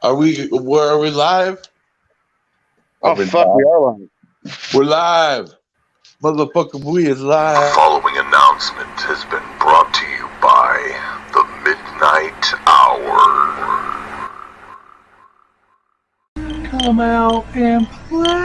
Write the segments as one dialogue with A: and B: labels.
A: Where are we live?
B: Oh, fuck, we are live.
A: We're live. Motherfucker, we is live.
C: The following announcement has been brought to you by the Midnight Hour.
D: Come out and play.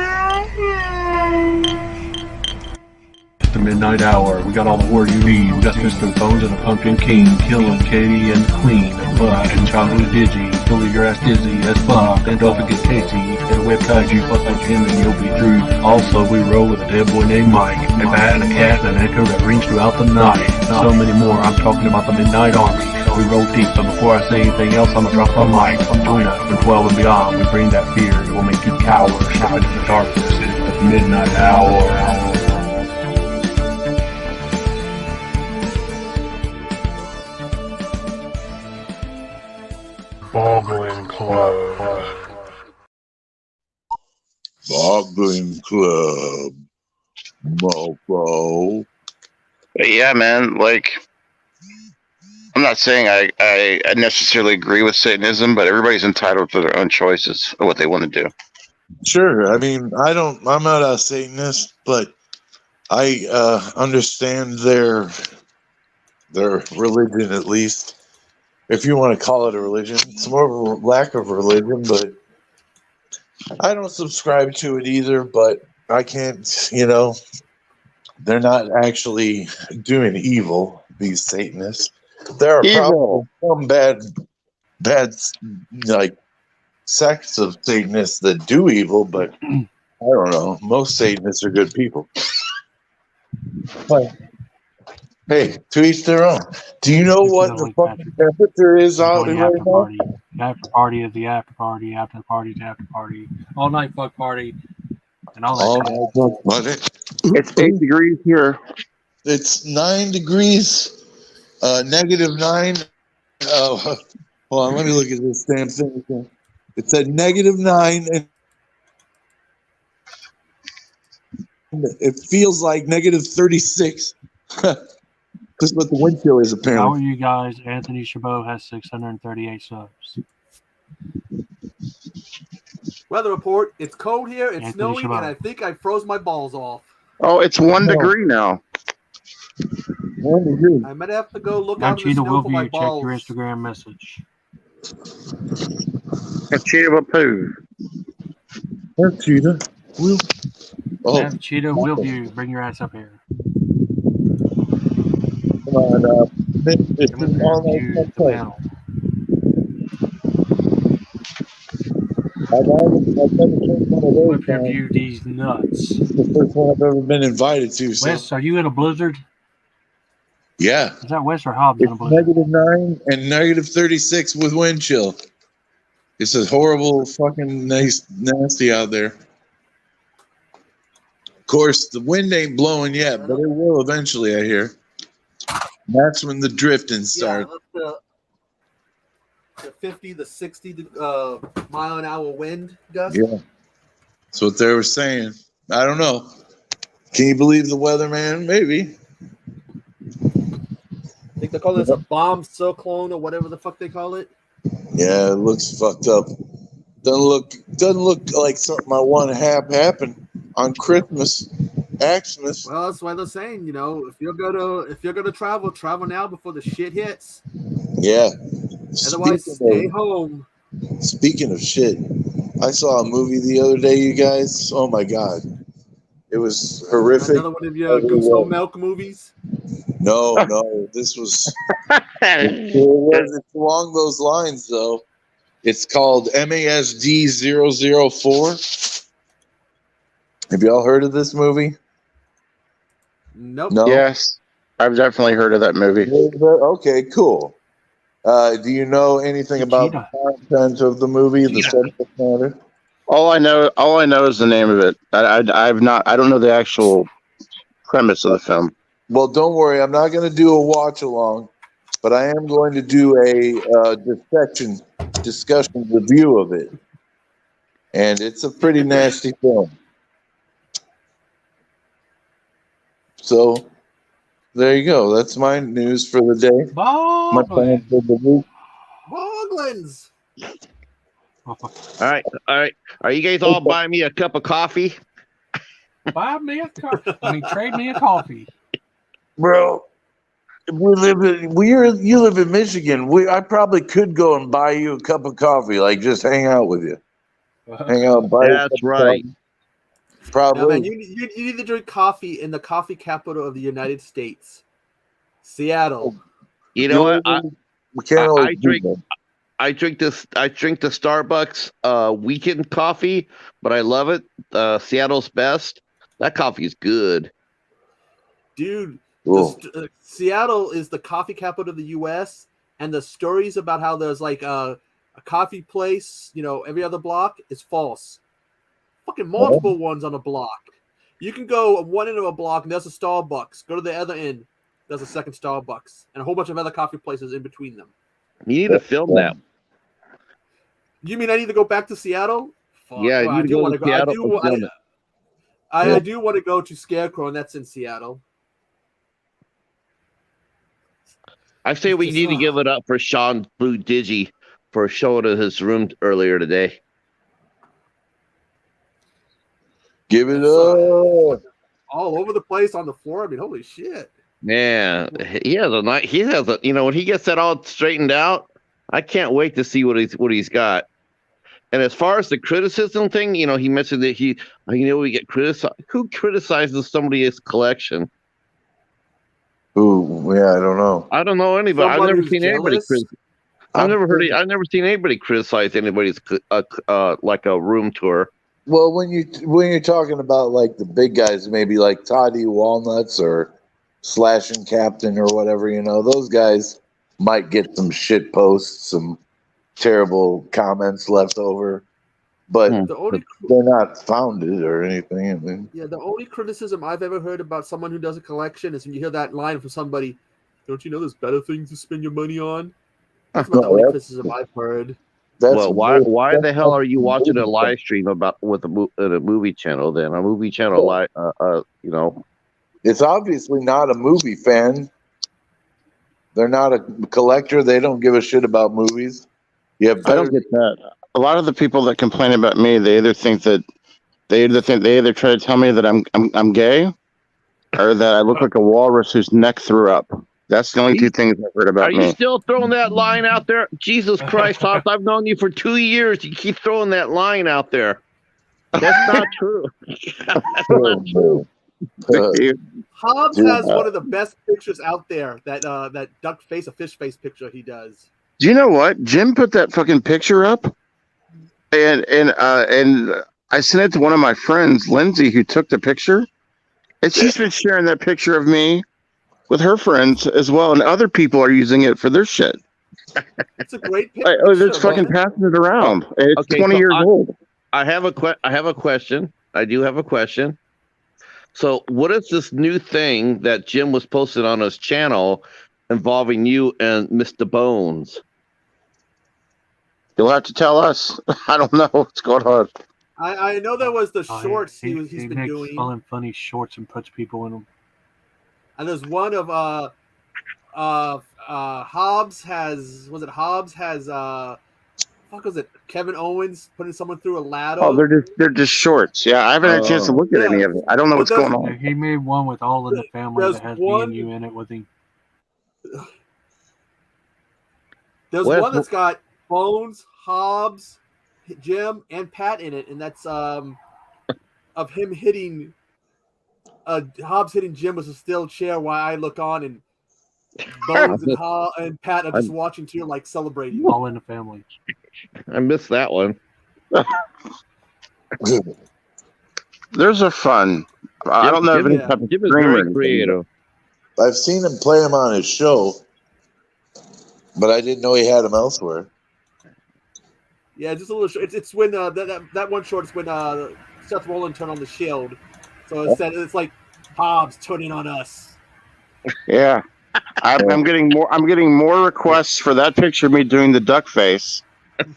D: The Midnight Hour. We got all the word you need. We got Mr.Bones and the Pumpkin King, killing Katie and Queen, Buck and Chocolate Digi. You'll leave your ass dizzy as fuck. And don't forget Casey. And a web kaiju, fuck like him and you'll be through. Also, we roll with a dead boy named Mike, a bat and a cat and an echo that rings throughout the night. So many more. I'm talking about the Midnight Army. We roll deep, so before I say anything else, I'ma drop my mic. Join us from 12 and beyond. We bring that fear. It will make you cower. Shine in the darkness. It's the Midnight Hour. Boggling Club.
A: Boggling Club. Mofo.
B: But yeah, man, like, I'm not saying I necessarily agree with Satanism, but everybody's entitled to their own choices of what they want to do.
A: Sure. I mean, I'm not a Satanist, but I understand their religion, at least. If you want to call it a religion. It's more of a lack of religion, but I don't subscribe to it either, but I can't, they're not actually doing evil, these Satanists. There are probably some bad, like, sects of Satanists that do evil, but I don't know. Most Satanists are good people. But, hey, to each their own. Do you know what the fucking temperature is out there right now?
D: The after party is the after party. After the party is the after party. All night fuck party. And all that shit.
B: It's 8 degrees here.
A: It's 9 degrees. -9. Hold on, let me look at this damn thing. It's at -9, and it feels like -36. That's what the wind chill is, apparently.
D: How are you guys? Anthony Chabot has 638 subs.
E: Weather report. It's cold here. It's
D: Anthony
E: snowing,
D: Chabot.
E: and I think I froze my balls off.
B: Oh, it's 1 degree now.
A: 1 degree.
E: I might have to go look
D: I'm
E: out in the
D: Cheetah
E: snow for my
D: Willview. Check
E: balls.
D: your Instagram message.
B: It's Cheetah Poo.
A: That's Cheetah.
D: Have Cheetah Willview. Bring your ass up here.
A: Come on, it's
D: Come in
A: all
D: there,
A: night
D: view the
A: cold.
D: panel.
A: I've never taken one of those.
D: Flip your view these nuts.
A: It's the first one I've ever been invited to. So.
D: Wes, are you in a blizzard?
A: Yeah.
D: Is that Wes or Hobbs in a
A: It's
D: blizzard?
A: -9 and -36 with wind chill. It's a horrible, fucking nasty out there. Of course, the wind ain't blowing yet, but it will eventually, I hear. And that's when the drifting starts.
E: Yeah, the 50 to 60 mile an hour wind gust.
A: Yeah. That's what they were saying. I don't know. Can you believe the weatherman? Maybe.
E: I think they call this a bomb cyclone or whatever the fuck they call it.
A: Yeah, it looks fucked up. Doesn't look like something I want to have happen on Christmas. Xmas.
E: Well, that's why they're saying, if you're gonna travel now before the shit hits.
A: Yeah.
E: Otherwise, stay home.
A: Speaking of shit, I saw a movie the other day, you guys. Oh my god. It was horrific.
E: Another one of your Gusto Milk movies?
A: No, this was it's along those lines though. It's called MASD 004. Have y'all heard of this movie?
E: Nope.
A: No.
B: Yes, I've definitely heard of that movie.
A: Okay, cool. Do you know anything about the content of the movie, the subject matter?
B: All I know is the name of it. I don't know the actual premise of the film.
A: Well, don't worry. I'm not going to do a watch along, but I am going to do a discussion review of it, and it's a pretty nasty film. So there you go. That's my news for the day. My plan for the week.
E: Boglins.
B: All right. Are you guys all buying me a cup of coffee?
D: Buy me a coffee. Trade me a coffee.
A: Bro, you live in Michigan. I probably could go and buy you a cup of coffee, like just hang out with you. Hang out and buy you a cup
B: That's
A: of
B: right.
A: coffee.
E: Now,
A: Probably.
E: man, you need to drink coffee in the coffee capital of the United States, Seattle.
B: You know what?
A: We can't always
B: I
A: do
B: drink
A: that.
B: I drink the Starbucks weekend coffee, but I love it. Seattle's best. That coffee is good.
E: Dude,
A: Cool.
E: Seattle is the coffee capital of the U.S., and the stories about how there's like a coffee place, every other block is false. Fucking multiple ones on a block. You can go one end of a block and there's a Starbucks. Go to the other end, there's a second Starbucks, and a whole bunch of other coffee places in between them.
B: You need to film that.
E: You mean I need to go back to Seattle? Fuck,
B: Yeah, you
E: well,
B: need to go to Seattle and film it.
E: I do want to go to Scarecrow, and that's in Seattle.
B: I say we need to give it up for Sean Blue Digi for showing us his room earlier today.
A: Give it up.
E: All over the place on the floor. I mean, holy shit.
B: Yeah, he has when he gets that all straightened out, I can't wait to see what he's got. And as far as the criticism thing, he mentioned that we get criticized. Who criticizes somebody's collection?
A: Ooh, yeah, I don't know.
B: I don't know anybody.
E: Someone
B: I've never
E: who's
B: seen anybody
E: jealous?
B: I've never seen anybody criticize anybody's like a room tour.
A: Well, when you're talking about like the big guys, maybe like Toddy Walnuts or Slashing Captain or whatever, those guys might get some shit posts, some terrible comments left over, but they're not founded or anything. I mean,
E: yeah, the only criticism I've ever heard about someone who does a collection is when you hear that line from somebody, "Don't you know there's better things to spend your money on?" That's about the only criticism I've heard.
B: Why the hell are you watching a live stream with a movie channel then? A movie channel
A: It's obviously not a movie fan. They're not a collector. They don't give a shit about movies.
B: I don't get that.
F: A lot of the people that complain about me, they either try to tell me that I'm gay, or that I look like a walrus whose neck threw up. That's the only two things I've heard about me.
B: Are you still throwing that line out there? Jesus Christ, Hobbs, I've known you for 2 years. You keep throwing that line out there. That's not true. That's not true.
E: Hobbs has one of the best pictures out there. That duck face, a fish face picture he does.
F: Do you know what? Jim put that fucking picture up, and I sent it to one of my friends, Lindsay, who took the picture, and she's been sharing that picture of me with her friends as well, and other people are using it for their shit.
E: It's a great picture.
F: They're just fucking passing it around. And it's 20 years old.
B: I have a question. I do have a question. So, what is this new thing that Jim was posting on his channel involving you and Mr.Bones?
F: You'll have to tell us. I don't know what's going on.
E: I know there was the shorts he's been
D: makes
E: doing.
D: fun and funny shorts and puts people in them.
E: And there's one of Hobbs has fuck was it? Kevin Owens putting someone through a ladder.
F: Oh, they're just shorts. Yeah, I haven't had a chance to look at any of it. I don't know what's going on.
D: He made one with all in the family that has me and you in it with him.
E: There's one that's got Bones, Hobbs, Jim, and Pat in it, and that's of him hitting Hobbs hitting Jim with a steel chair while I look on, and Bones and Pat are just watching too, like celebrating.
D: All in the family.
B: I missed that one.
F: Those are fun. I don't know if any type of
B: Jim is very creative.
A: I've seen him play him on his show, but I didn't know he had him elsewhere.
E: Yeah, just a little short. It's when that one short is when Seth Rollins turned on the Shield. So it's like Hobbs turning on us.
F: Yeah, I'm getting more requests for that picture of me doing the duck face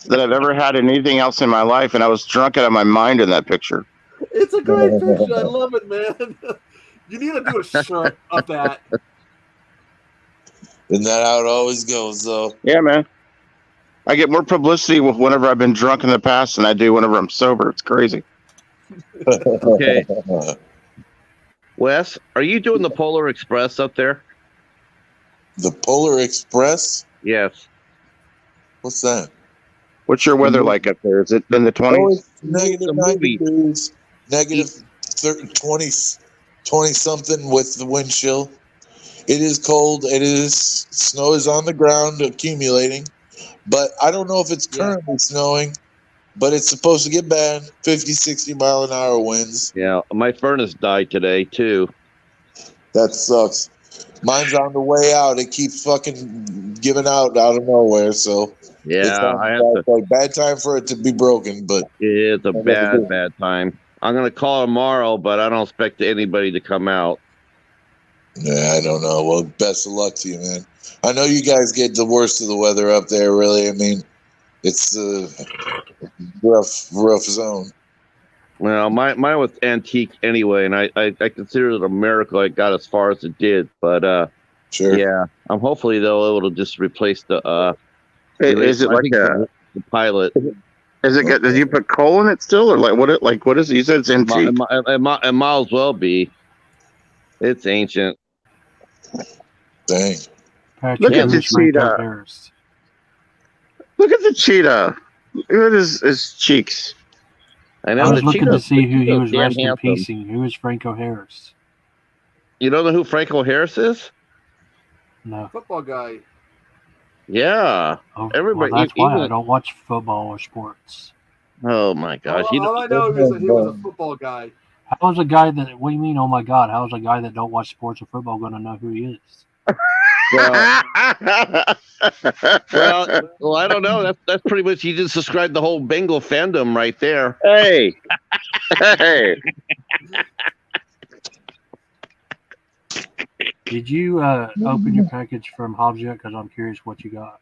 F: than I've ever had in anything else in my life, and I was drunk out of my mind in that picture.
E: It's a great picture. I love it, man. You need to do a shirt of that.
A: Isn't that how it always goes, though?
F: Yeah, man. I get more publicity with whenever I've been drunk in the past than I do whenever I'm sober. It's crazy.
B: Okay. Wes, are you doing the Polar Express up there?
A: The Polar Express?
B: Yes.
A: What's that?
F: What's your weather like up there? Is it in the 20s?
A: Oh, it's negative
B: The
A: 9
B: movie.
A: degrees, negative 30, 20 something with the wind chill. It is cold. It is snow is on the ground accumulating, but I don't know if it's currently snowing, but it's supposed to get bad. 50, 60 mile an hour winds.
B: Yeah, my furnace died today too.
A: That sucks. Mine's on the way out. It keeps fucking giving out of nowhere. So
B: Yeah, I have
A: it's like bad time for it to be broken, but
B: it's a bad time. I'm gonna call tomorrow, but I don't expect anybody to come out.
A: yeah, I don't know. Well, best of luck to you, man. I know you guys get the worst of the weather up there. Really, I mean, it's a rough zone.
B: Well, mine was antique anyway, and I consider it a miracle it got as far as it did. But
A: Sure.
B: yeah, I'm hopefully they'll able to just replace the
F: Is it
B: I
F: like
B: think
F: a?
B: the pilot?
F: Is it? Does you put coal in it still, or like what? What is it? You said it's antique.
B: It might as well be. It's ancient.
A: Dang.
F: Look
B: Yeah,
F: at the cheetah. Look at the cheetah. Look at his cheeks.
B: I know.
G: I was
B: the
G: looking to
B: cheetah's-
G: see who
B: the
G: he
B: cheetah's
G: was
B: damn
G: rest in
B: handsome.
G: peacing. Who is Franco Harris?
B: You don't know who Franco Harris is?
G: No.
E: Football guy.
B: Yeah.
G: Oh,
B: Everybody-
G: well, that's why
B: even-
G: I don't watch football or sports.
B: Oh my gosh. You
E: All
B: know,
E: I know is that he was a football guy.
G: How is a guy that? What do you mean? Oh my God! How is a guy that don't watch sports or football going to know who he is?
B: well, I don't know. That's pretty much you just described the whole Bengal fandom right there.
F: Hey, hey.
G: Did you open your package from Hobbs yet? Because I'm curious what you got.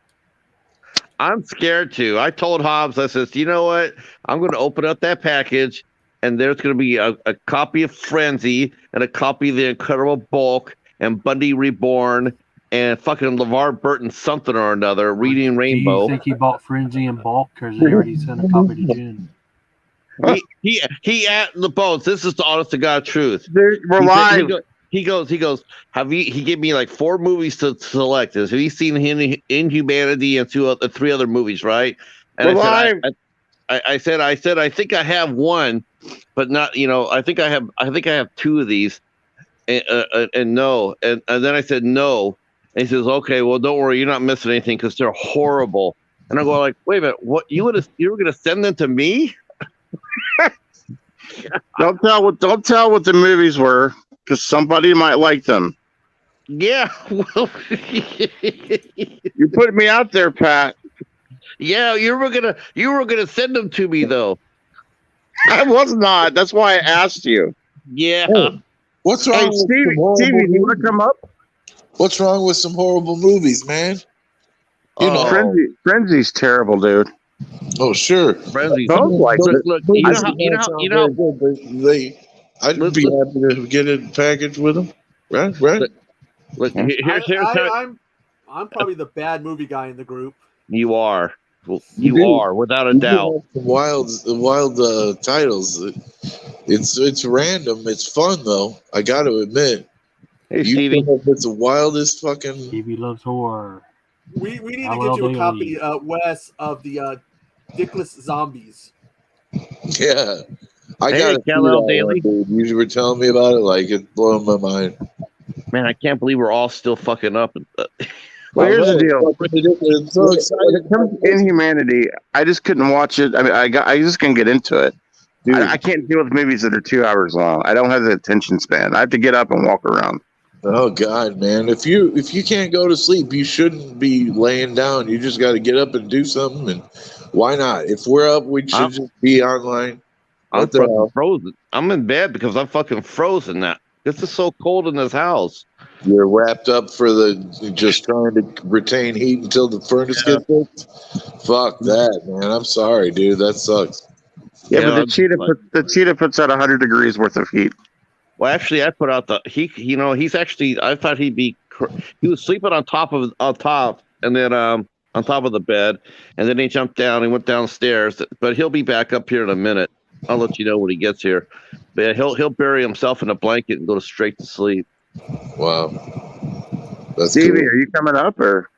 B: I'm scared to. I told Hobbs, I says, you know what? I'm going to open up that package, and there's going to be a copy of Frenzy and a copy of The Incredible Bulk and Bundy Reborn and fucking LeVar Burton something or another, Reading Rainbow.
G: Do you think he bought Frenzy in bulk, or they already sent a copy to Jen?
B: He at the Bones. This is the honest to God truth.
F: We're
B: He
F: live.
B: said- He goes, have you, he gave me like 4 movies to select. Have you seen Inhumanity and 3 other movies, right? And I said, I think I have one, but not, I think I have 2 of these and no. And then I said, no. And he says, okay, well, don't worry. You're not missing anything because they're horrible. And I go like, wait a minute, what you were going to send them to me?
F: Don't tell what the movies were, because somebody might like them.
B: Yeah. Well,
F: You put me out there, Pat.
B: yeah, you were gonna send them to me though.
F: I was not. That's why I asked you.
B: Yeah.
A: What's wrong
F: Hey,
A: with some horrible
F: Stevie, you want to
A: movies?
F: come up?
A: What's wrong with some horrible movies, man? You know,
F: Frenzy's terrible, dude.
A: oh sure.
B: Frenzy.
F: Both like it.
B: Look,
A: Movies
B: you know how
A: sound very good, but I'd be happy to get a package with them. Right.
B: look, here's how
E: I'm probably the bad movie guy in the group.
B: you are. Well,
A: You
B: you
A: do.
B: are without a
A: You
B: doubt.
A: have some wild titles. It's random. It's fun though. I got to admit.
B: Hey,
A: You
B: Stevie.
A: come up with the wildest fucking.
G: Stevie loves horror.
E: We need
G: How
E: to
G: well
E: get you a
G: they
E: copy,
G: lead.
E: Wes, of the Dickless Zombies.
A: Yeah, I
B: Hey,
A: got to see
B: Cal-El
A: that
B: Daily.
A: one, dude. You were telling me about it, like it's blowing my mind.
B: Man, I can't believe we're all still fucking up.
F: Well, here's the
A: I
F: deal.
A: know, I'm so
F: When
A: excited.
F: it comes to Inhumanity, I just couldn't watch it. I mean, I just can't get into it.
A: Dude.
F: I can't deal with movies that are 2 hours long. I don't have the attention span. I have to get up and walk around.
A: Oh God, man! If you can't go to sleep, you shouldn't be laying down. You just got to get up and do something. And why not? If we're up, we should
B: I'm-
A: just be online.
B: I'm
A: What the
B: fucking
A: hell?
B: frozen. I'm in bed because I'm fucking frozen now. This is so cold in this house.
A: You're wrapped up for just trying to retain heat until the furnace gets fixed. Fuck that, man! I'm sorry, dude. That sucks.
F: Yeah,
B: Yeah,
F: but
B: I'm
F: the cheetah puts out 100 degrees worth of heat.
B: Well, actually, I put out he's actually. I thought he was sleeping on top, and then on top of the bed, and then he jumped down. He went downstairs, but he'll be back up here in a minute. I'll let you know when he gets here. But he'll bury himself in a blanket and go straight to sleep.
A: Wow. That's
F: Stevie,
A: cool.
F: are you coming up or?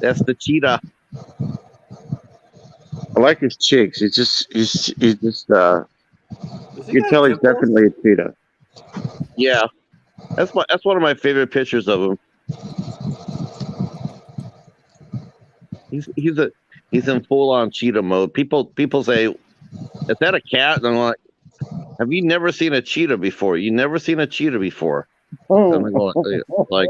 B: That's the cheetah.
F: I like his cheeks. He's just
E: Does
F: you
E: he
F: can
E: got
F: tell he's
E: dimples?
F: definitely a cheetah.
B: Yeah, that's one of my favorite pictures of him. He's in full on cheetah mode. People say, "Is that a cat?" And I'm like, "Have you never seen a cheetah before? You never seen a cheetah before?" And I'm going, like,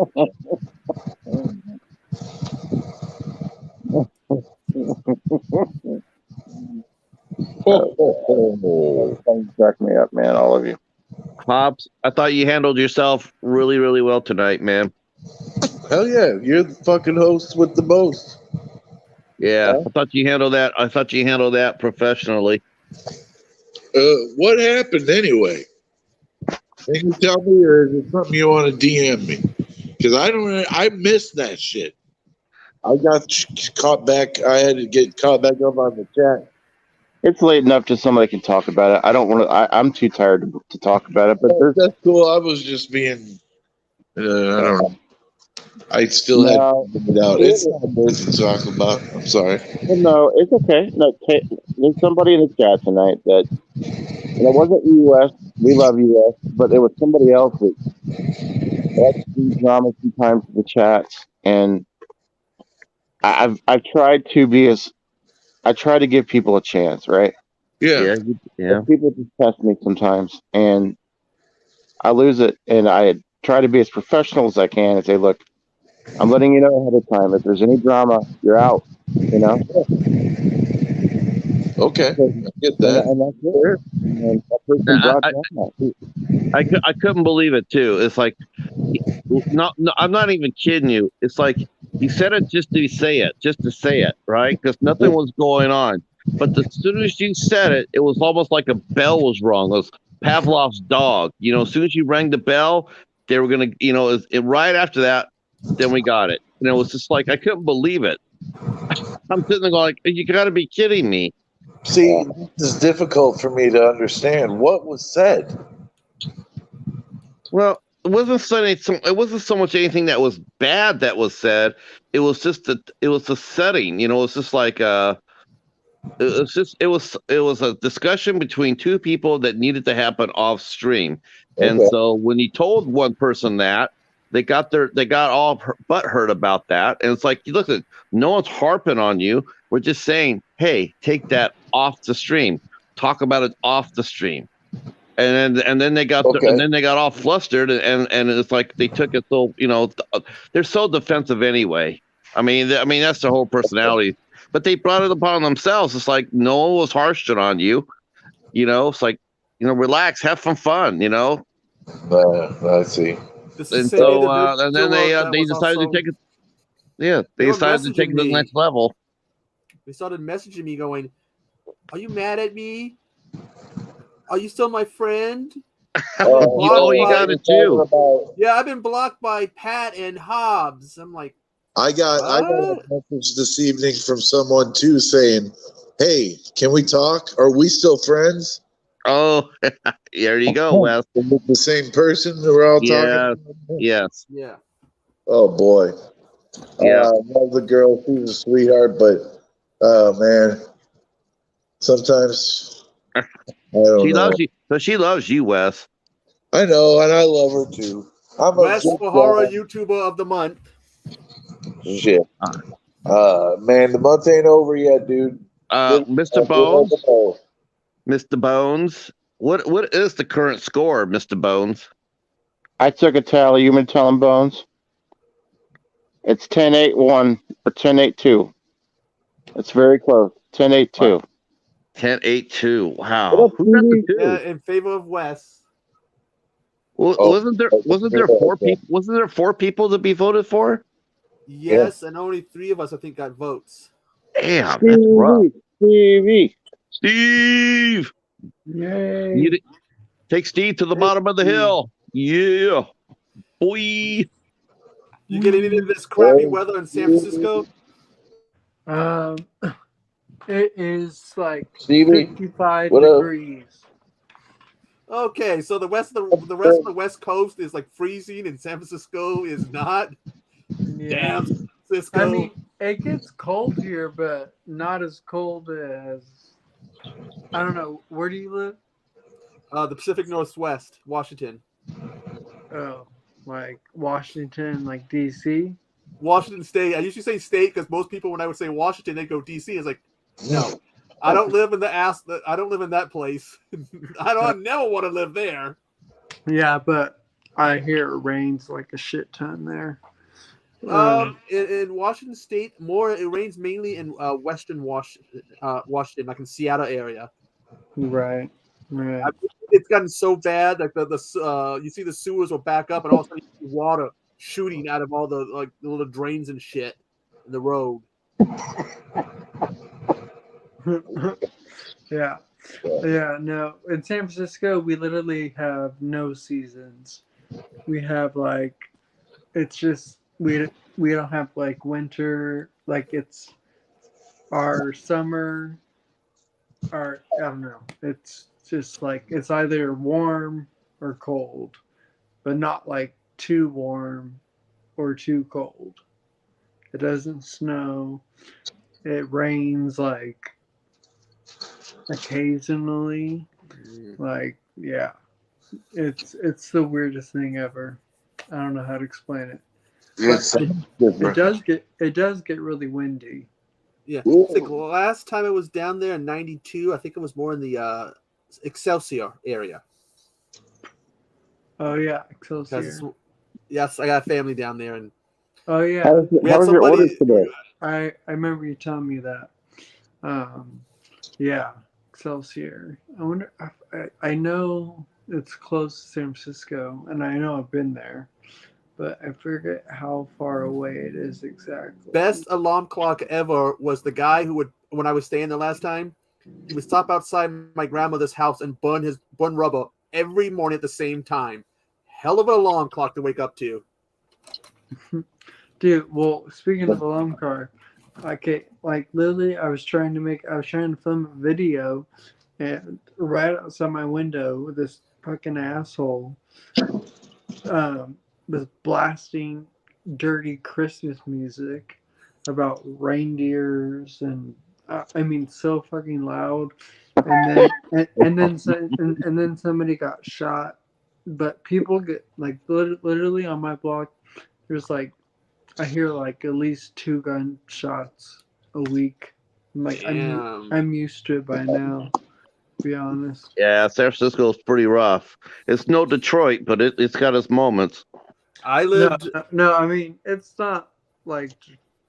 F: Back me up, man, all of you.
B: Hobbs, I thought you handled yourself really, really well tonight, man.
A: Hell yeah, you're the fucking host with the most.
B: Yeah, I thought you handled that. I thought you handled that professionally.
A: What happened anyway? Can you tell me, or is it something you want to DM me? Because I missed that shit. I got caught back. I had to get caught back up on the chat.
F: It's late enough to somebody can talk about it. I don't want to. I'm too tired to talk about it. But
A: That's cool. I was just being. I don't know. I still had to get it out. It's not worth to talk about. I'm sorry.
F: No, it's okay. No, there's somebody in the chat tonight that, and it wasn't US. We love US, but it was somebody else that likes to do drama sometimes in the chats, and I've tried to be as I try to give people a chance, right?
A: Yeah.
B: Yeah.
F: People just test me sometimes, and I lose it. And I try to be as professional as I can and say, "Look, I'm letting you know ahead of time. If there's any drama, you're out." You know.
A: Okay. I get that.
F: And that's it. And that person brought drama.
B: I couldn't believe it too. It's like, no, I'm not even kidding you. It's like he said it just to say it, right? Because nothing was going on. But as soon as you said it, it was almost like a bell was rung. It was Pavlov's dog. You know, as soon as you rang the bell, they were gonna, right after that, then we got it. And it was just like I couldn't believe it. I'm sitting there going, like, you got to be kidding me.
A: See, this is difficult for me to understand. What was said?
B: Well, it wasn't so much anything that was bad that was said. It was just the setting. You know, it's just like it was a discussion between two people that needed to happen off stream. And so when he told one person that, they got all butt hurt about that. And it's like, listen, no one's harping on you. We're just saying, hey, take that off the stream. Talk about it off the stream. And then they got all flustered, and it's like they took it so, they're so defensive anyway. I mean that's their whole personality. But they brought it upon themselves. It's like no one was harshing on you. It's like, relax, have some fun.
A: I see.
B: And so and then they decided to take it. Yeah, they decided to take it to the next level.
E: They started messaging me going, "Are you mad at me? Are you still my friend?"
B: You got it too.
E: Yeah, I've been blocked by Pat and Hobbs. I'm like,
A: I got a message this evening from someone too saying, "Hey, can we talk? Are we still friends?"
B: Oh, there you go, Wes.
A: The same person that we're all talking.
B: Yes.
E: Yeah.
A: Oh boy.
B: Yeah.
A: I love the girl. She's a sweetheart, but man, sometimes I don't know.
B: Loves you, but she loves you, Wes.
A: I know, and I love her too. I'm
E: Wes O'Hara YouTuber of the month.
A: Shit. Man, the month ain't over yet, dude.
B: Mr. Bones. Mr. Bones. What is the current score, Mr. Bones?
F: I took a tally. You been telling Bones? It's 10-8-1 or 10-8-2. It's very close. 10-8-2.
B: 10-8-2. Wow. Who got the 2?
E: Yeah, in favor of Wes.
B: Well, wasn't there 4 people? Wasn't there 4 people to be voted for?
E: Yes, and only 3 of us, I think, got votes.
B: Damn, that's rough. Steve.
F: Yay.
B: Take Steve to the bottom of the hill. Yeah, boy.
E: You get any of this crappy weather in San Francisco?
H: It is like
B: Stevie,
H: 55
B: what up?
H: degrees.
E: Okay, so the rest of the West Coast is like freezing, and San Francisco is not.
H: Yeah.
E: Damn, San Francisco.
H: I mean, it gets cold here, but not as cold as, I don't know. Where do you live?
E: The Pacific Northwest, Washington.
H: Oh, like Washington, like DC?
E: Washington State. I usually say state because most people, when I would say Washington, they go DC. It's like, no, I don't live in I don't live in that place. I never want to live there.
H: Yeah, but I hear it rains like a shit ton there.
E: In Washington State, it rains mainly in western Washington, like in Seattle area.
H: Right.
E: It's gotten so bad that the you see the sewers will back up, and all of a sudden you see water shooting out of all the little drains and shit in the road.
H: Yeah. No, in San Francisco, we literally have no seasons. We have it's just we don't have like winter. Like it's our summer. I don't know. It's just like it's either warm or cold, but not like too warm or too cold. It doesn't snow. It rains like occasionally. Like, yeah. It's the weirdest thing ever. I don't know how to explain it. It does get really windy.
E: Yeah. It's like last time I was down there in '92, I think it was more in the Excelsior area.
H: Oh yeah, Excelsior.
E: Yes, I got family down there, and
H: oh yeah,
F: How was your orders today?
H: I remember you telling me that. Yeah, Excelsior. I wonder. I know it's close to San Francisco, and I know I've been there, but I forget how far away it is exactly.
E: Best alarm clock ever was the guy who would, when I was staying there last time, he would stop outside my grandmother's house and burn rubber every morning at the same time. Hell of an alarm clock to wake up to.
H: Dude, well, speaking of alarm clock, literally, I was trying to film a video, and right outside my window, this fucking asshole was blasting dirty Christmas music about reindeers and so fucking loud, and then somebody got shot. But people get literally on my block. There's I hear at least 2 gunshots a week. I'm used to it by now, to be honest.
B: Yeah, San Francisco is pretty rough. It's no Detroit, but it's got its moments.
E: I lived.
H: No, I mean it's not like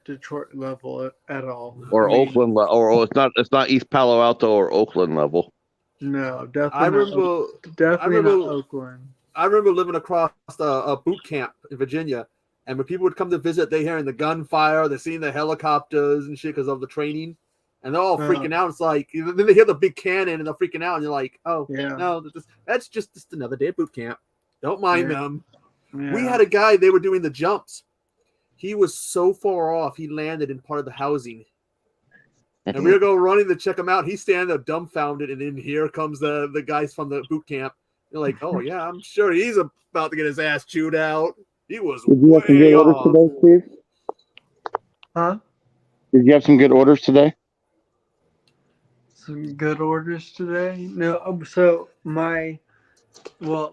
H: Detroit level at all.
B: Or Oakland, or it's not East Palo Alto or Oakland level.
H: No, definitely. Not Oakland.
E: I remember living across a boot camp in Virginia, and when people would come to visit, they're hearing the gunfire, they're seeing the helicopters and shit because of the training, and they're all freaking out. It's like then they hear the big cannon and they're freaking out, and you're like, oh yeah, no, that's just another day at boot camp. Don't mind them. Yeah. We had a guy, they were doing the jumps. He was so far off, he landed in part of the housing. And we were going running to check him out. He's standing there dumbfounded, and then here comes the guys from the boot camp. They're like, oh, yeah, I'm sure he's about to get his ass chewed out. He was
F: Did you have some good orders today, Steve?
H: Huh?
F: Did you have some good orders today?
H: Some good orders today? No, so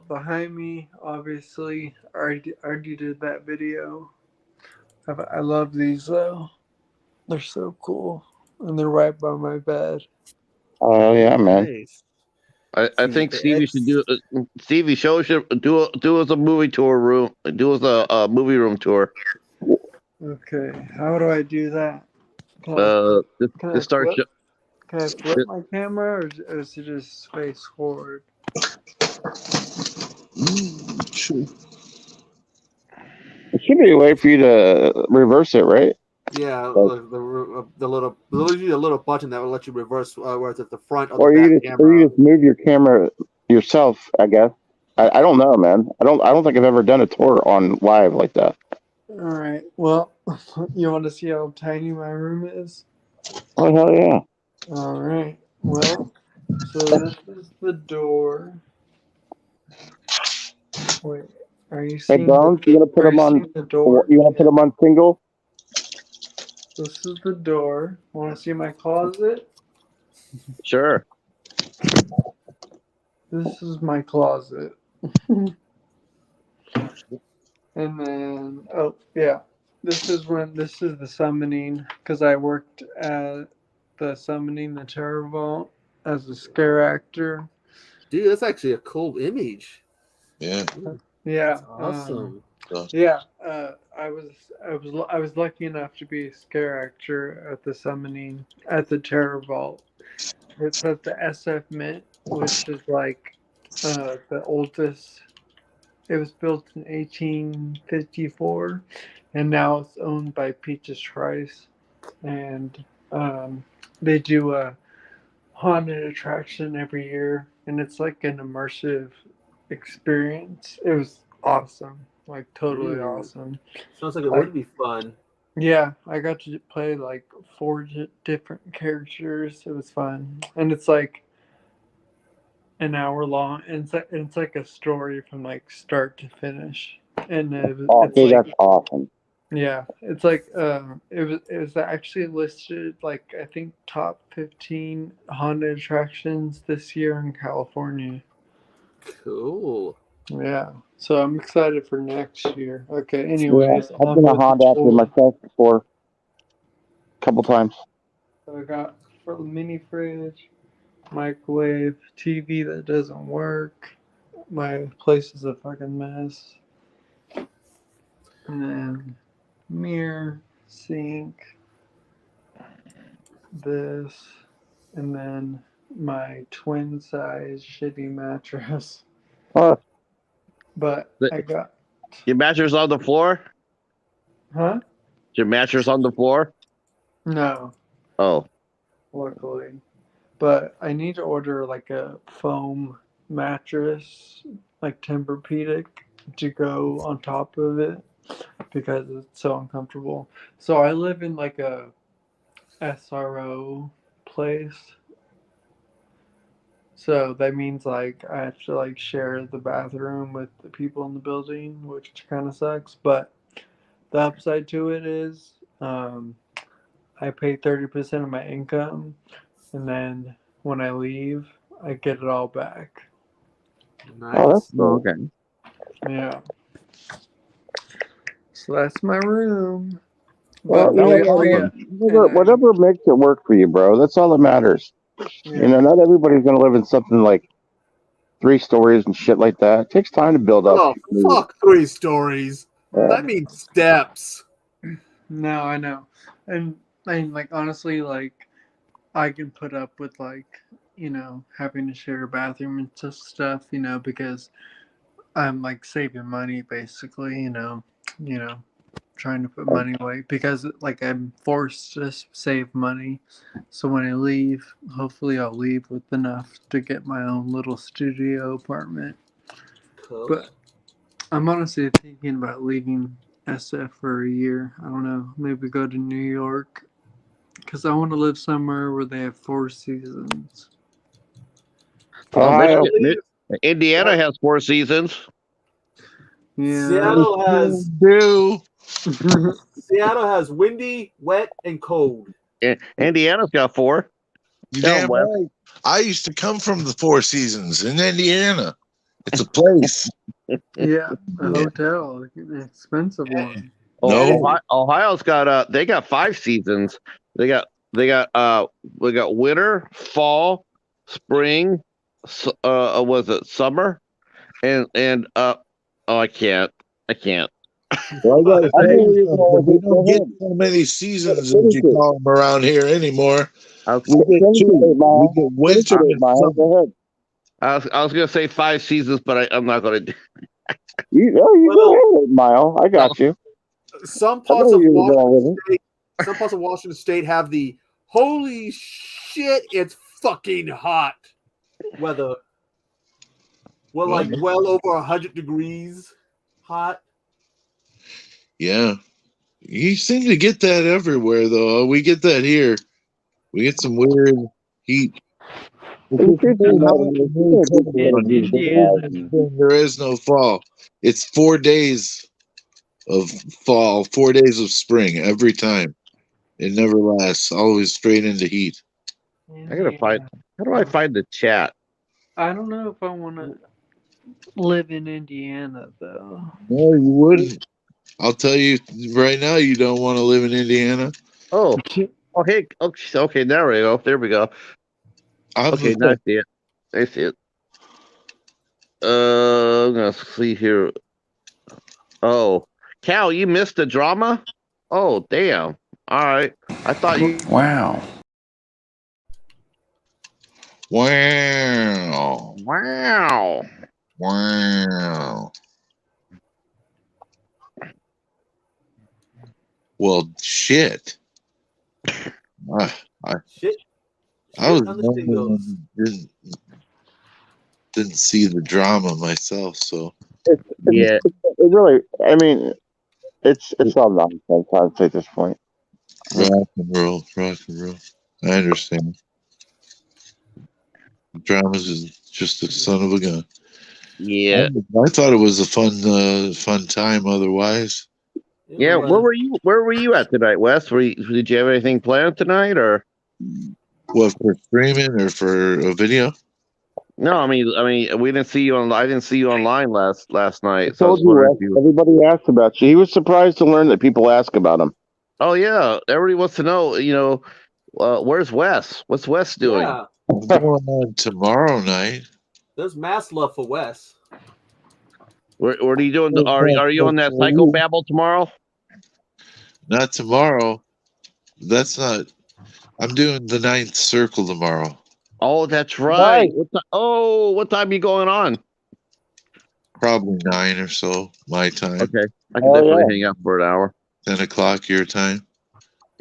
H: behind me, obviously, I already did that video. I love these, though. They're so cool. And they're right by my bed.
F: Oh, yeah, man.
E: Nice.
B: I think Stevie should do Stevie do us a movie tour room. Do us a movie room tour.
H: Okay, how do I do that? Can I flip my camera, or is it just face forward?
F: There should be a way for you to reverse it, right?
E: Yeah, the little button that will let you reverse where it's at the front of
F: or
E: the back
F: you
E: camera.
F: Or you just move your camera yourself, I guess. I don't know, man. I don't think I've ever done a tour on live like that.
H: All right. Well, you want to see how tiny my room is?
F: Oh hell yeah!
H: All right. Well, so this is the door. Wait, are you
F: Hey
H: seeing
F: Bones,
H: the?
F: you gonna put
H: Are
F: them
H: you
F: on?
H: seeing the door?
F: You gonna put them on single?
H: This is the door. Want to see my closet?
B: Sure.
H: This is my closet. And then, oh yeah, this is the summoning because I worked at the summoning the Terror Vault as a scare actor.
E: Dude, that's actually a cool image.
A: Yeah.
H: Yeah,
E: That's awesome.
H: yeah. I was lucky enough to be a scare actor at the summoning at the Terror Vault. It's at the SF Mint, which is like the oldest. It was built in 1854, and now it's owned by Peaches Trice, and they do a haunted attraction every year, and it's like an immersive experience. It was awesome, like totally awesome.
E: Sounds like it
H: Like,
E: would be fun.
H: yeah, I got to play like four different characters. It was fun, and it's like an hour long, and it's like a story from like start to finish, and
F: Oh,
H: it's
F: dude,
H: like
F: that's awesome.
H: yeah, it's like it was actually listed like I think top 15 haunted attractions this year in California.
E: Cool.
H: Yeah, so I'm excited for next year. Okay,
F: Yeah,
H: anyways,
F: I've
H: on
F: been a
H: with the
F: Honda actor
H: tour.
F: myself before, a couple times.
H: So I got for the mini fridge, microwave, TV that doesn't work. My place is a fucking mess. And then mirror, sink, this, and then my twin size shitty mattress.
F: Oh,
H: But
B: The-
H: I got,
B: Your mattress on the floor?
H: huh?
B: Your mattress on the floor?
H: No,
B: Oh.
H: luckily. But I need to order like a foam mattress, like Tempur-Pedic, to go on top of it because it's so uncomfortable. So I live in like a SRO place. So that means like I have to like share the bathroom with the people in the building, which kind of sucks. But the upside to it is I pay 30% of my income, and then when I leave, I get it all back.
F: oh, that's
E: Nice.
F: cool.
B: Okay.
H: Yeah. So that's my room.
F: Well,
H: But oh yeah,
F: whatever makes it work for you, bro. That's all that matters.
H: yeah.
F: You know, not everybody's gonna live in something like 3 stories and shit like that. It takes time to build up.
E: Oh, fuck 3 stories.
F: Yeah.
E: I mean steps.
H: No, I know, and like honestly, like I can put up with like having to share a bathroom and stuff, because I'm like saving money basically, trying to put money away because like I'm forced to save money. So when I leave, hopefully I'll leave with enough to get my own little studio apartment.
E: Cool.
H: But I'm honestly thinking about leaving SF for a year. I don't know, maybe go to New York because I want to live somewhere where they have 4 seasons.
B: Well,
F: Ohio.
B: Indiana has 4 seasons.
H: Yeah.
E: Seattle has
A: Do.
E: Seattle has windy, wet, and cold.
B: Indiana's got 4.
A: You
B: Tell 'em,
A: damn
B: Wes.
A: right. I used to come from the Four Seasons in Indiana. It's a place.
H: Yeah, a hotel, an expensive one.
A: No.
B: Ohio's got they got 5 seasons. They got we got winter, fall, spring, was it summer? And oh, I can't.
F: Well, I know you're
A: But we don't get
F: going
A: so many seasons as you call them around here anymore.
B: I was,
A: We get 2. We get winter and summer.
F: Go ahead.
B: I was gonna say 5 seasons, but I'm not gonna.
F: You go ahead, 8 Mile. I got you.
E: Some
F: I
E: parts
F: know
E: of
F: you were going
E: Washington
F: with
E: State, some parts of Washington State have the holy shit, it's fucking hot weather. We're like well over 100 degrees hot.
A: Yeah. You seem to get that everywhere, though. We get that here. We get some weird heat.
F: You
A: It's
F: do
A: really hot
F: know,
A: and
F: you
A: really
F: can't
A: cold
F: be
G: In
A: on here.
G: Indiana.
A: There is no fall. It's 4 days of fall, 4 days of spring every time. It never lasts. Always straight into heat.
B: I gotta find. How do I find the chat?
H: I don't know if I want to live in Indiana though.
A: No, you wouldn't. I'll tell you right now, you don't want to live in Indiana.
B: Oh, oh, hey. Okay, there we go. There we go.
A: I'm
B: Okay, now I see it. I see it. I'm gonna see here. Oh, Cal, you missed the drama? Oh, damn. All right. I thought you.
I: Wow.
A: Wow.
B: Wow.
A: Wow. Well, shit. I,
E: Shit.
A: I was
E: Shit on the shingles.
A: didn't see the drama myself, so
B: Yeah.
F: It really, I mean, it's all nonsense, honestly, at this point.
A: rock and roll. I understand. Dramas is just a son of a gun.
B: Yeah.
A: I thought it was a fun time. Otherwise,
B: Yeah. Where were you? Where were you at tonight, Wes? Did you have anything planned tonight, or?
A: what, for streaming or for a video?
B: No, we didn't see you on. I didn't see you online last
F: I
B: night, so I
F: told
B: was
F: you,
B: wondering
F: Wes,
B: if you.
F: everybody asked about you. He was surprised to learn that people ask about him.
B: Oh yeah, everybody wants to know. Where's Wes? What's Wes doing?
E: Yeah.
A: I'm going on tomorrow night.
E: There's mass love for Wes.
B: What are you doing? Are you on that psychobabble tomorrow?
A: Not tomorrow. That's not. I'm doing the ninth circle tomorrow.
B: Oh, that's right.
F: Right.
B: What time are you going on?
A: Probably 9 or so my time.
B: Okay, I can
F: Oh,
B: definitely
F: yeah.
B: hang out for an hour.
A: 10 o'clock your time,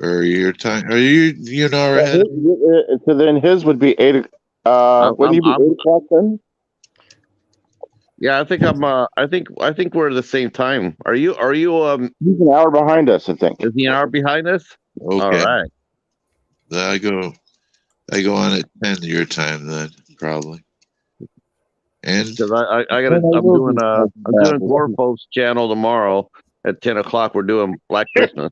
A: or your time. Are you an hour ahead?
F: So then his would be 8. Wouldn't you be 8 o'clock then?
B: Yeah, I think I'm. I think we're the same time. Are you?
F: He's an hour behind us, I think.
B: Is he an hour behind us?
A: Okay.
B: All right.
A: Then I go on at 10 your time then, probably. And
B: Because I'm doing Dwarfos channel tomorrow at 10 o'clock. We're doing Black Christmas.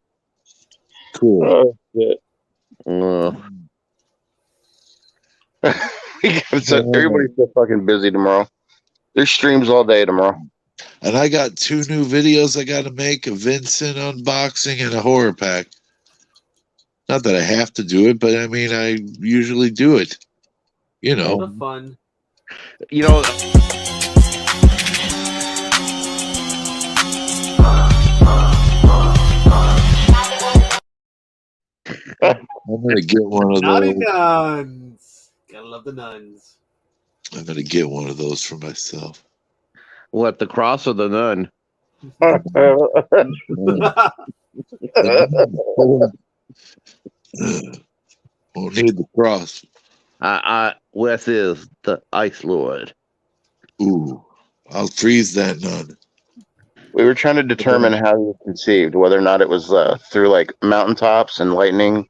A: cool.
F: Oh, shit. Everybody's so fucking busy tomorrow. There's streams all day tomorrow.
A: And I got 2 new videos I got to make: a Vincent unboxing and a horror pack. Not that I have to do it, but I mean, I usually do it. You know.
E: The fun.
B: You know.
A: I'm gonna get one of
E: Naughty
A: those.
E: nuns. Gotta love the nuns.
A: I'm gonna get one of those for myself.
B: What, the cross or the nun?
A: Won't need the cross.
B: Wes is the Ice Lord.
A: Ooh, I'll freeze that nun.
F: We were trying to determine how he was conceived, whether or not it was through like mountaintops and lightning.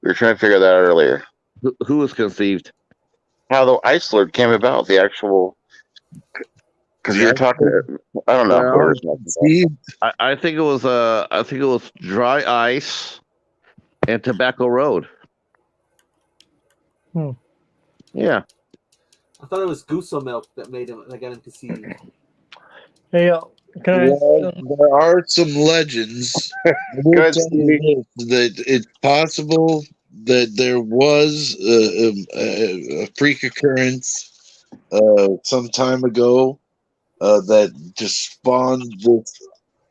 F: We were trying to figure that out earlier.
B: Who was conceived?
F: How the Ice Lord came about, the actual. Because you were talking, I don't know.
B: Well,
F: what we were talking about.
B: I think it was Dry Ice and Tobacco Road. Yeah.
E: I thought it was Goose milk that got him conceived.
H: Hey, can I?
A: There are some legends. I will
F: Good,
A: tell you this, that it's possible that there was a freak occurrence some time ago that just spawned this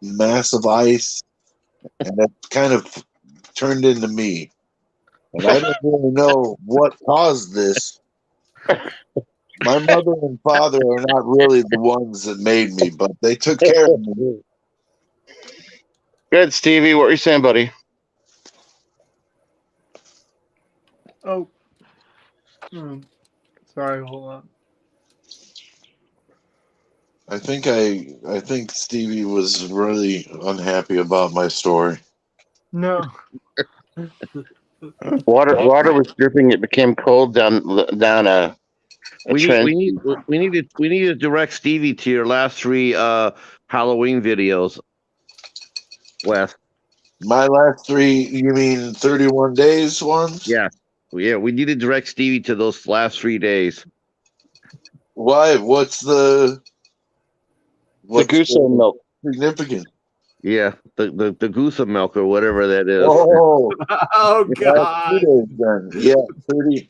A: massive ice, and that kind of turned into me. And I don't really know what caused this. My mother and father are not really the ones that made me, but they took care of me.
F: Good, Stevie. What were you saying, buddy?
H: Oh, sorry. Hold on.
A: I think Stevie was really unhappy about my story.
H: No.
F: Water was dripping. It became cold down a trench.
B: We need to direct Stevie to your last three Halloween videos, Wes.
A: My last three, you mean 31 days ones?
B: Yeah. We need to direct Stevie to those last 3 days.
A: Why? What's
F: The goose milk.
A: significant?
B: Yeah, the goose milk or whatever that is.
A: Oh,
E: Oh
A: last
E: God!
A: 2 days then. Yeah, 30.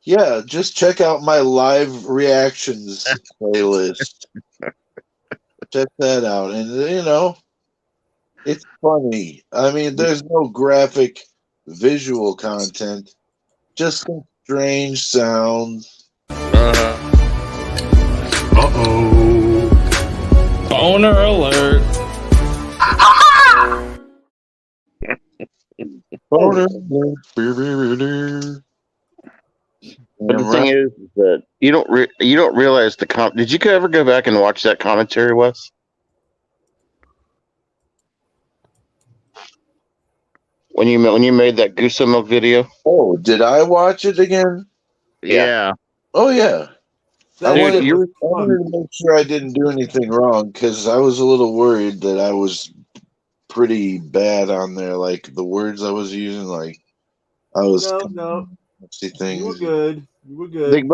A: Yeah, just check out my live reactions playlist. Check that out, and it's funny. I mean, there's no graphic visual content, just some strange sounds.
I: Uh-oh. Boner alert.
F: But the thing is that you don't realize the Did you ever go back and watch that commentary, Wes? When you made that goose milk video?
A: Oh, did I watch it again?
B: Yeah.
A: Oh yeah. I
E: That
A: wanted,
E: shit was
A: I wanted to make sure I didn't do anything wrong because I was a little worried that I was pretty bad on there. Like the words I was using, like I was
E: No.
A: nasty things.
E: You were good. You were good.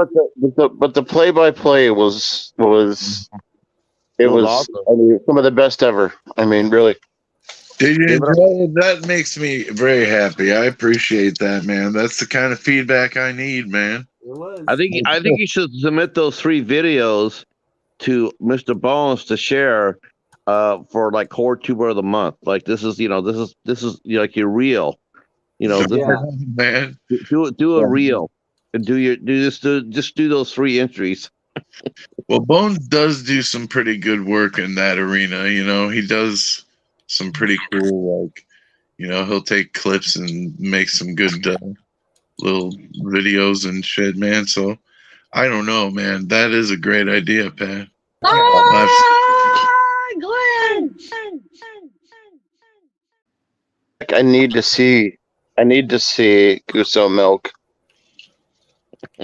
F: But the play by play was
B: awesome.
F: I mean, some of the best ever. I mean, really.
A: Did you enjoy it? That makes me very happy. I appreciate that, man. That's the kind of feedback I need, man.
E: It was.
B: I think you should submit those 3 videos to Mr.Bones to share for like Core Tuber of the Month. Like this is like your reel.
A: Man.
B: Do a reel and just do those 3 entries.
A: Well, Bones does do some pretty good work in that arena. He does some pretty cool, like, he'll take clips and make some good little videos and shit, man. So I don't know, man. That is a great idea, Pat.
F: I need to see goose milk.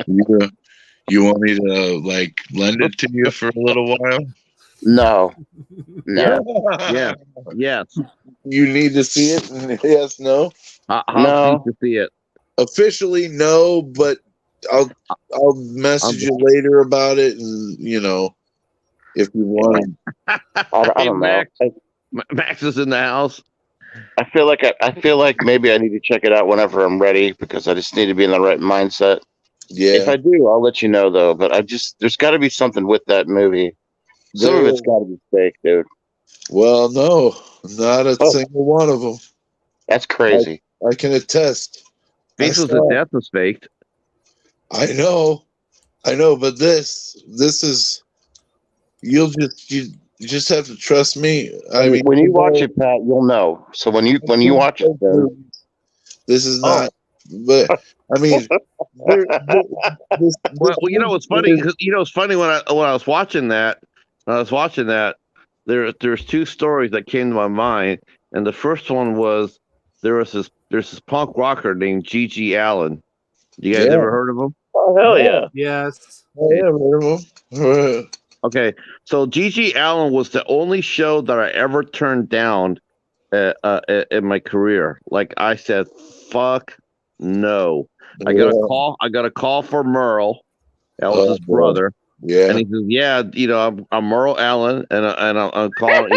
A: You want me to like lend it to you for a little while?
F: No.
B: Yeah. Yes.
A: You need to see it? Yes, no.
B: How need to see it?
A: Officially, no, but I'll message you later about it, and if you want.
F: I don't know.
B: Max is in the house.
F: I feel like maybe I need to check it out whenever I'm ready because I just need to be in the right mindset.
A: Yeah.
F: If I do, I'll let you know though. But there's got to be something with that movie. Some of it's got to be fake, dude.
A: Well, no, not a single one of them.
F: That's crazy.
A: I can attest.
B: Faceless of Death was faked.
A: I know, but this is you just have to trust me. I mean,
F: when you watch it, Pat, you'll know. So when you watch it, then,
A: this is not. But I mean,
B: well, it's funny because it's funny when I was watching that. There's 2 stories that came to my mind, and the first one was there's this punk rocker named G.G. Allen. You guys ever heard of him?
F: Oh hell yeah!
E: Yes.
A: I have heard of him.
B: Okay, so G.G. Allen was the only show that I ever turned down in my career. Like I said, fuck no. I got a call for Merle. That was his brother.
A: Yeah.
B: And he says, "Yeah, I'm Merle Allen, and I'm calling."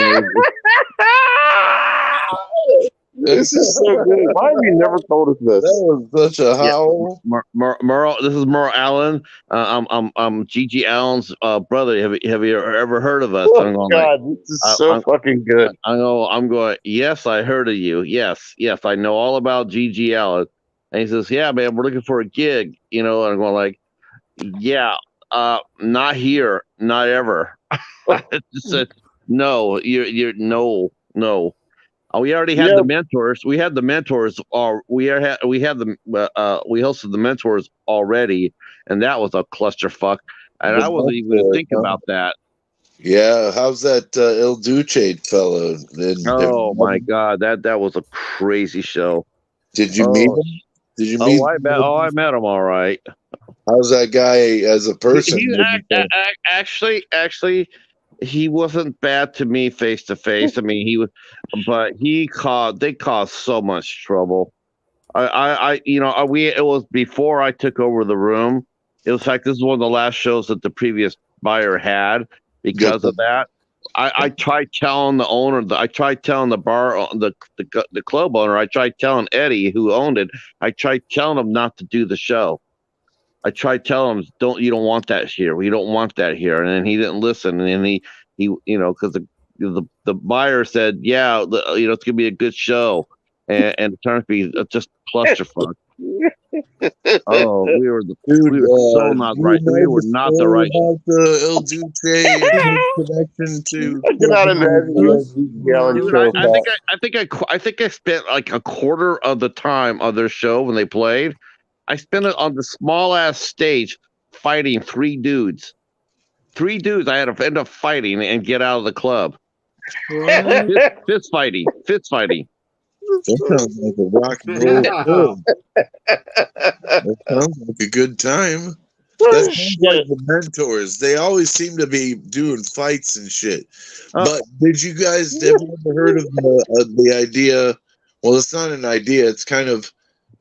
F: This is so good. Why have you never told us this?
A: That was such a howl.
B: Merle, this is Merle Allen. I'm G.G. Allen's brother. Have you ever heard of us?
F: Oh God, this is so fucking good.
B: I'm going. Yes, I heard of you. Yes, I know all about G.G. Allen. And he says, "Yeah, man, we're looking for a gig." And I'm going like, "Yeah, not here, not ever." I just said, "No, you're no." We already had the mentors. We had the mentors. We hosted the mentors already, and that was a clusterfuck. And I wasn't even going to think about that.
A: Yeah, how's that El Duce fellow?
B: Oh my God, that was a crazy show.
A: Did you meet
B: Oh,
A: him? Did you meet?
B: I met him all right.
A: How's that guy as a person?
B: Actually, he wasn't bad to me face to face. I mean, he was, but they caused so much trouble. It was before I took over the room. It was like this is one of the last shows that the previous buyer had because of that. I tried telling the owner, I tried telling the the club owner, I tried telling Eddie who owned it, I tried telling him not to do the show. I tried telling him, you don't want that here. We don't want that here. And then he didn't listen. And then he because the buyer said, yeah, it's gonna be a good show, and it turned out to be just clusterfuck. Oh, we were so not right. We were not the right.
A: About the El Duce connection to.
F: I cannot imagine you on Gigi Allen show.
B: I think I spent like a quarter of the time of their show when they played. I spent it on the small ass stage fighting three dudes. I had to end up fighting and get out of the club. Fist fighting.
A: That sounds like a rock and roll film. That sounds like a good time. That sounds like the Mentors. They always seem to be doing fights and shit. But did you guys ever heard of the idea? Well, it's not an idea. It's kind of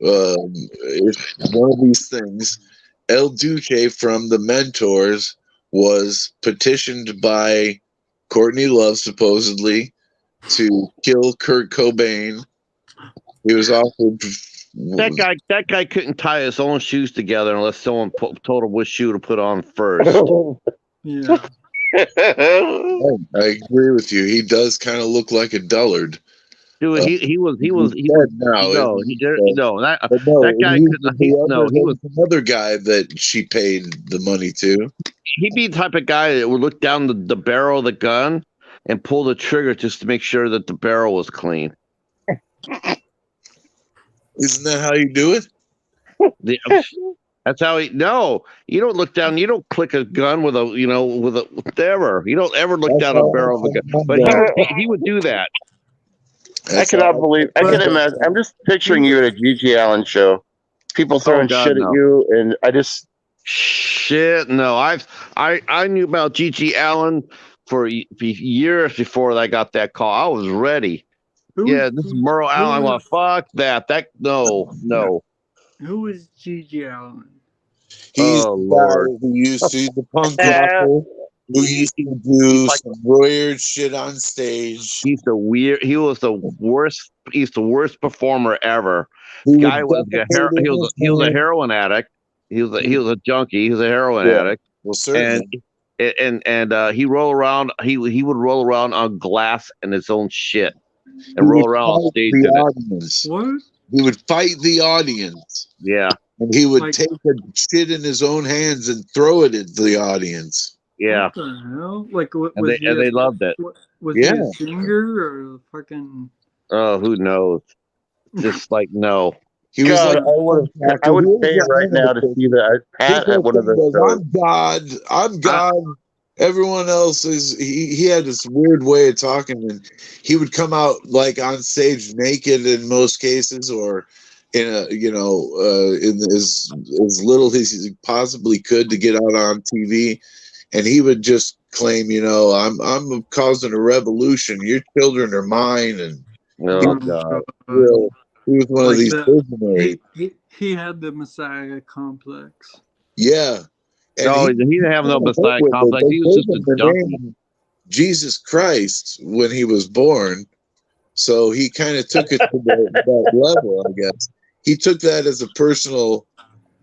A: it's one of these things. El Duce from the Mentors was petitioned by Courtney Love supposedly to kill Kurt Cobain. He was offered.
B: That guy couldn't tie his own shoes together unless someone told him which shoe to put on first.
H: Yeah.
A: I agree with you. He does kind of look like a dullard.
B: Dude, he was
A: another guy that she paid the money to.
B: He'd be the type of guy that would look down the barrel of the gun and pull the trigger just to make sure that the barrel was clean.
A: Isn't that how you do it?
B: That's how he. No, you don't look down. You don't click a gun with a whatever. You don't ever look down a barrel of a gun. But he would do that.
F: I cannot believe. I can imagine. I'm just picturing you at a Gigi Allen show. People throwing shit at you, and I just
B: shit. No, I knew about Gigi Allen for years before I got that call. I was ready. This is Merle Allen. I'm like, fuck that. No.
H: Who is Gigi Allen?
A: He's Lord. Who used to the punk rocker who used to do some weird shit on stage.
B: He was the worst. He's the worst performer ever. He was a heroin addict. He was a junkie. He was a heroin addict.
A: Well, certainly.
B: And he roll around. He would roll around on glass and his own shit, and roll around on stage.
H: What?
A: He would fight the audience.
B: Yeah.
A: And he would take a shit in his own hands and throw it at the audience.
B: Yeah.
H: What the hell? Like,
B: they loved it.
H: Was he a singer or fucking?
B: Oh, who knows? Just like no.
F: He was like, I would pay right now to see that Pat at one of the shows.
A: I'm God. Everyone else is. He had this weird way of talking, and he would come out like on stage naked in most cases, or in in as little as he possibly could to get out on TV, and he would just claim, I'm causing a revolution. Your children are mine, and
B: God.
A: He was one of these visionaries.
H: He had the Messiah complex.
A: Yeah. And
B: no, he didn't have no Messiah complex. He was just a junkie.
A: Jesus Christ when he was born. So he kind of took it to that level, I guess. He took that as a personal,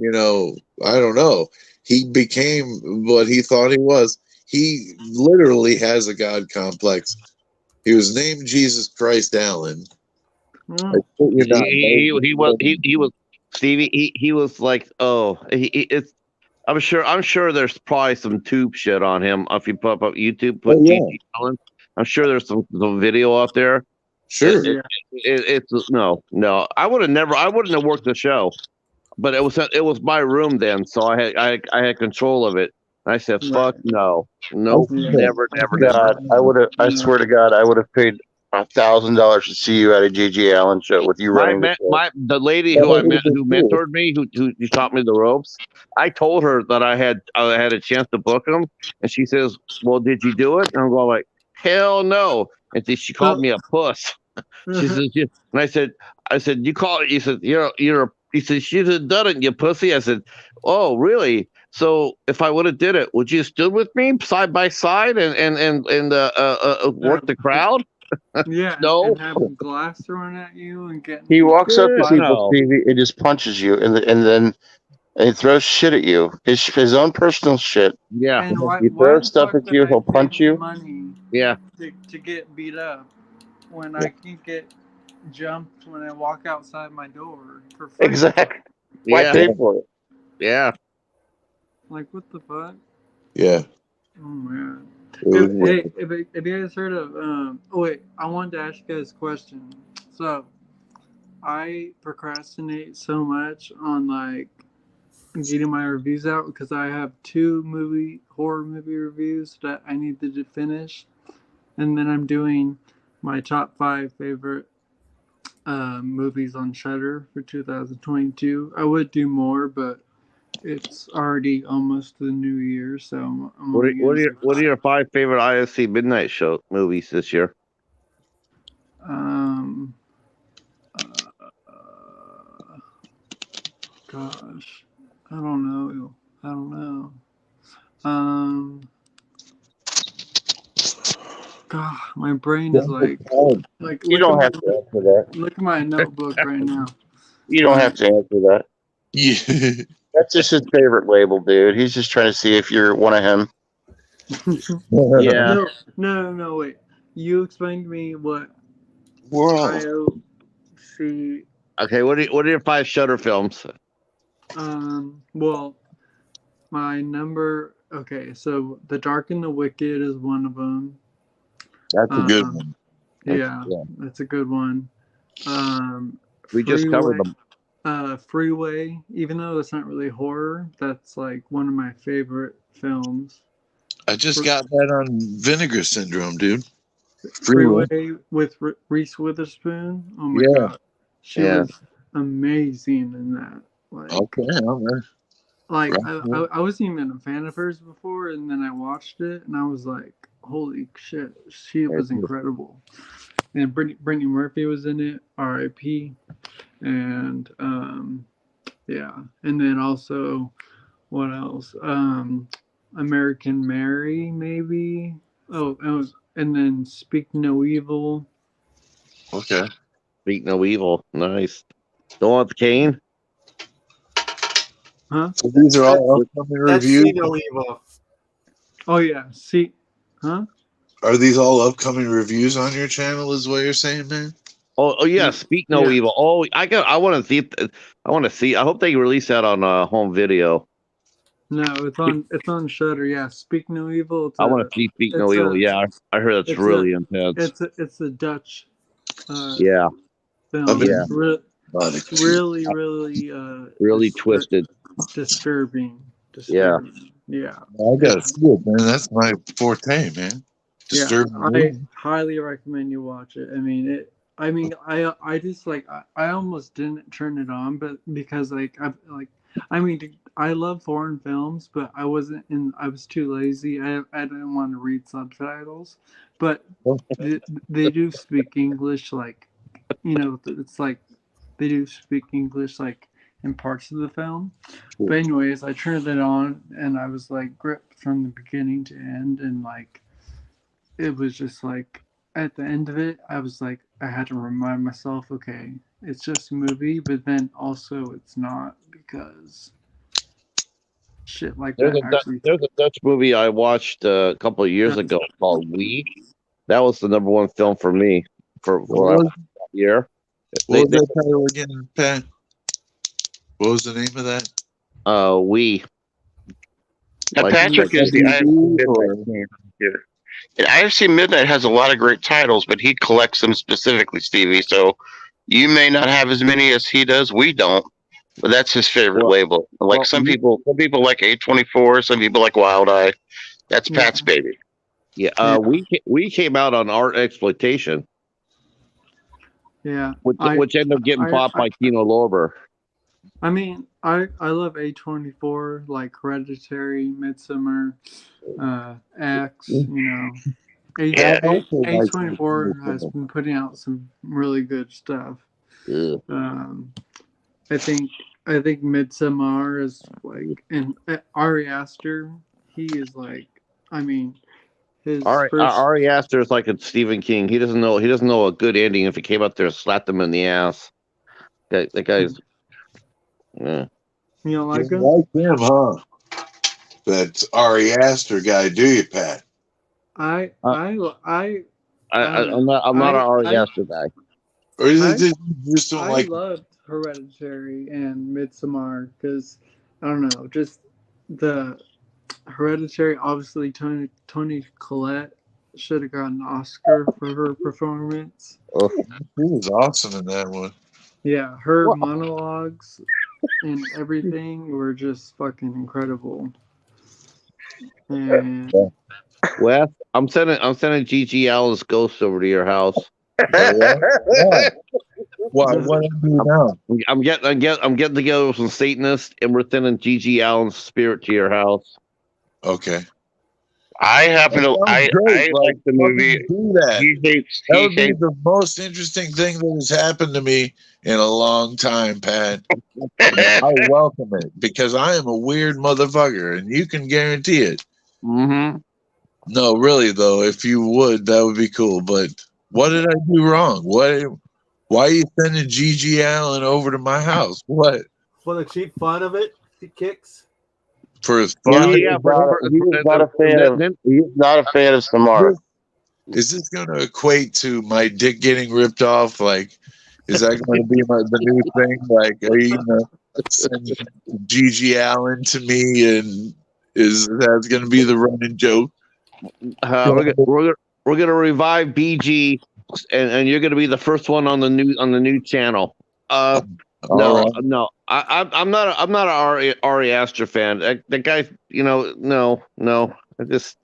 A: I don't know. He became what he thought he was. He literally has a God complex. He was named Jesus Christ Allen.
B: He was Stevie. He was like, it's. I'm sure there's probably some tube shit on him. If you put up YouTube, Gigi Allen. I'm sure there's some video out there.
A: Sure.
B: It's no. I wouldn't have worked the show, but it was my room then, so I had control of it. And I said, "Fuck
H: Right.
B: no, nope,
H: Yeah.
B: never, never, never."
F: God, I swear to God, I would have paid $1,000 to see you at a G.G. Allen show with you running the show.
B: The lady
F: That
B: who I
F: would've
B: met,
F: been
B: who
F: cool.
B: mentored me, who taught me the ropes. I told her that I had a chance to book him, and she says, "Well, did you do it?" And I'm going like, "Hell no!" And she called me a puss. She says, "Yeah." And I said, "You call it?" You said, "You're." He said, "She had done it, you pussy." I said, "Oh, really? So if I would have did it, would you have stood with me side by side and work the crowd?"
H: Yeah,
B: No.
H: and having glass thrown at you and getting
F: He walks up to
B: Yeah,
F: people,
B: no.
F: Stevie, and just punches you, and then he throws shit at you. His own personal shit.
B: Yeah,
H: and
F: He
H: why
F: throws
H: the
F: stuff
H: fuck
F: at
H: would
F: you.
H: I
F: He'll
H: pay
F: punch you.
H: money
B: yeah.
H: to get beat up when I can get jumped when I walk outside my door for free?
F: Exactly. Why
B: Yeah,
F: pay for it?
B: yeah.
H: Like what the fuck?
A: Yeah.
H: Oh man.
A: It was
H: Hey, have you guys heard of? Oh wait, I wanted to ask you guys a question. So I procrastinate so much on like getting my reviews out because I have two horror movie reviews that I need to finish, and then I'm doing my top 5 favorite movies on Shudder for 2022. I would do more, but it's already almost the new year, so I'm only gonna do
B: What are
H: 5.
B: your 5 favorite ISC midnight show movies this year?
H: Um, gosh, I don't know. I don't know. God, my brain is like
F: You don't have to answer that.
H: look at my notebook right now.
F: You don't have to answer that.
A: yeah.
F: That's just his favorite label, dude. He's just trying to see if you're one of him.
B: Yeah.
H: No, wait. You explain to me what
A: Whoa.
H: IOC.
B: Okay. What are your 5 Shudder films?
H: Well, my number. Okay, so The Dark and the Wicked is one of them.
A: That's a good one.
H: Yeah, that's a good one.
B: We just covered them.
H: Freeway, even though it's not really horror, that's like one of my favorite films.
A: I just got that on Vinegar Syndrome, dude.
H: Freeway with Reese Witherspoon. Oh my god, she was amazing in that. Like,
A: Okay.
H: like I wasn't even a fan of hers before, and then I watched it, and I was like, holy shit, she was incredible. And Brittany Murphy was in it, R.I.P. And yeah, and then also what else? American Mary, maybe. Oh, and then Speak No Evil.
A: Okay.
B: Speak No Evil. Nice. Don't want the cane.
H: Huh?
A: So these are all upcoming
E: That's
A: reviews.
E: See No Evil.
H: Oh yeah, see, huh?
A: Are these all upcoming reviews on your channel? Is what you're saying, man?
B: Oh yeah. Speak No Evil. Oh, I want to see. I want to see. I hope they release that on home video.
H: No, it's on Shudder. Yeah, Speak No Evil.
B: I want to see Speak No Evil. Yeah, I heard that's really intense.
H: It's a Dutch.
B: Yeah.
H: Film.
B: Yeah.
H: It's really
B: really twisted.
H: Disturbing.
B: Yeah.
H: Yeah.
A: I gotta see it, man. That's my forte, man. Disturbing.
H: Yeah, I highly recommend you watch it. I mean, I just like I almost didn't turn it on, but because I love foreign films, but I was too lazy. I didn't want to read subtitles, but they do speak English, like, it's like they do speak English like in parts of the film. But anyways, I turned it on and I was like gripped from the beginning to end, and like it was just like at the end of it, I was like, I had to remind myself, okay, it's just a movie, but then also it's not, because shit like
B: There's
H: that
B: a Dutch movie I watched a couple of years ago called We. That was the number 1 film for me for that year.
A: What was that title again, Pat? What was the name of that?
B: We.
F: Patrick is the IFC Midnight has a lot of great titles, but he collects them specifically, Stevie. So you may not have as many as he does. We don't. But that's his favorite
B: Well-
F: label. Like
B: well,
F: some people like A24, some people like Wild Eye. That's
H: Yeah.
F: Pat's baby.
B: Yeah, we came out on Art Exploitation,
H: Yeah.
B: which ended up getting
H: I-
B: popped by Kino Lorber.
H: I mean, I love A24, like Hereditary, Midsummer, X, you know.
F: Yeah.
H: A24 has been putting out some really good stuff.
B: Ugh.
H: I think Midsummer is like, and Ari Aster, he is like, I mean, his first.
B: Ari Aster is like a Stephen King. He doesn't know a good ending if he came up there and slapped him in the ass. That guy's. Yeah.
H: You don't like
A: You
H: him?
A: like him, huh? That Ari Aster guy, do you, Pat?
H: I'm
B: I'm
H: don't
B: not an Ari
H: I-
B: Aster guy.
A: Or is
H: I-
A: it just you just don't
H: I
A: like?
H: loved Hereditary and Midsommar because I don't know, just the Hereditary. Obviously, Toni Collette should have gotten an Oscar for her performance.
A: He was awesome in that one.
H: Yeah, her monologues and everything were just fucking incredible. And
B: Wes, I'm sending Gigi Allen's ghost over to your house.
A: What do you do now?
B: I'm getting together with some Satanists, and we're sending Gigi Allen's spirit to your house.
A: Okay.
F: I happen to. I like the movie.
A: Do that.
F: He hates.
A: That
F: He
A: would be
F: hates.
A: the most interesting thing that has happened to me in a long time, Pat. I welcome it because I am a weird motherfucker, and you can guarantee it.
B: Mm-hmm.
A: No, really though, if you would, that would be cool. But what did I do wrong? Why are you sending Gigi Allen over to my house? What
E: For the cheap fun of it, he kicks.
A: for his fun?
F: He's not a fan of. He's not a fan of Samara.
A: Is this going to equate to my dick getting ripped off? Like, is that going to be the new thing? Like, are you going to send Gigi Allen to me, and is that going to be the running joke?
B: We're gonna revive BG, and you're gonna be the first one on the new channel. No, I'm not an Ari Aster fan. That guy, no. I just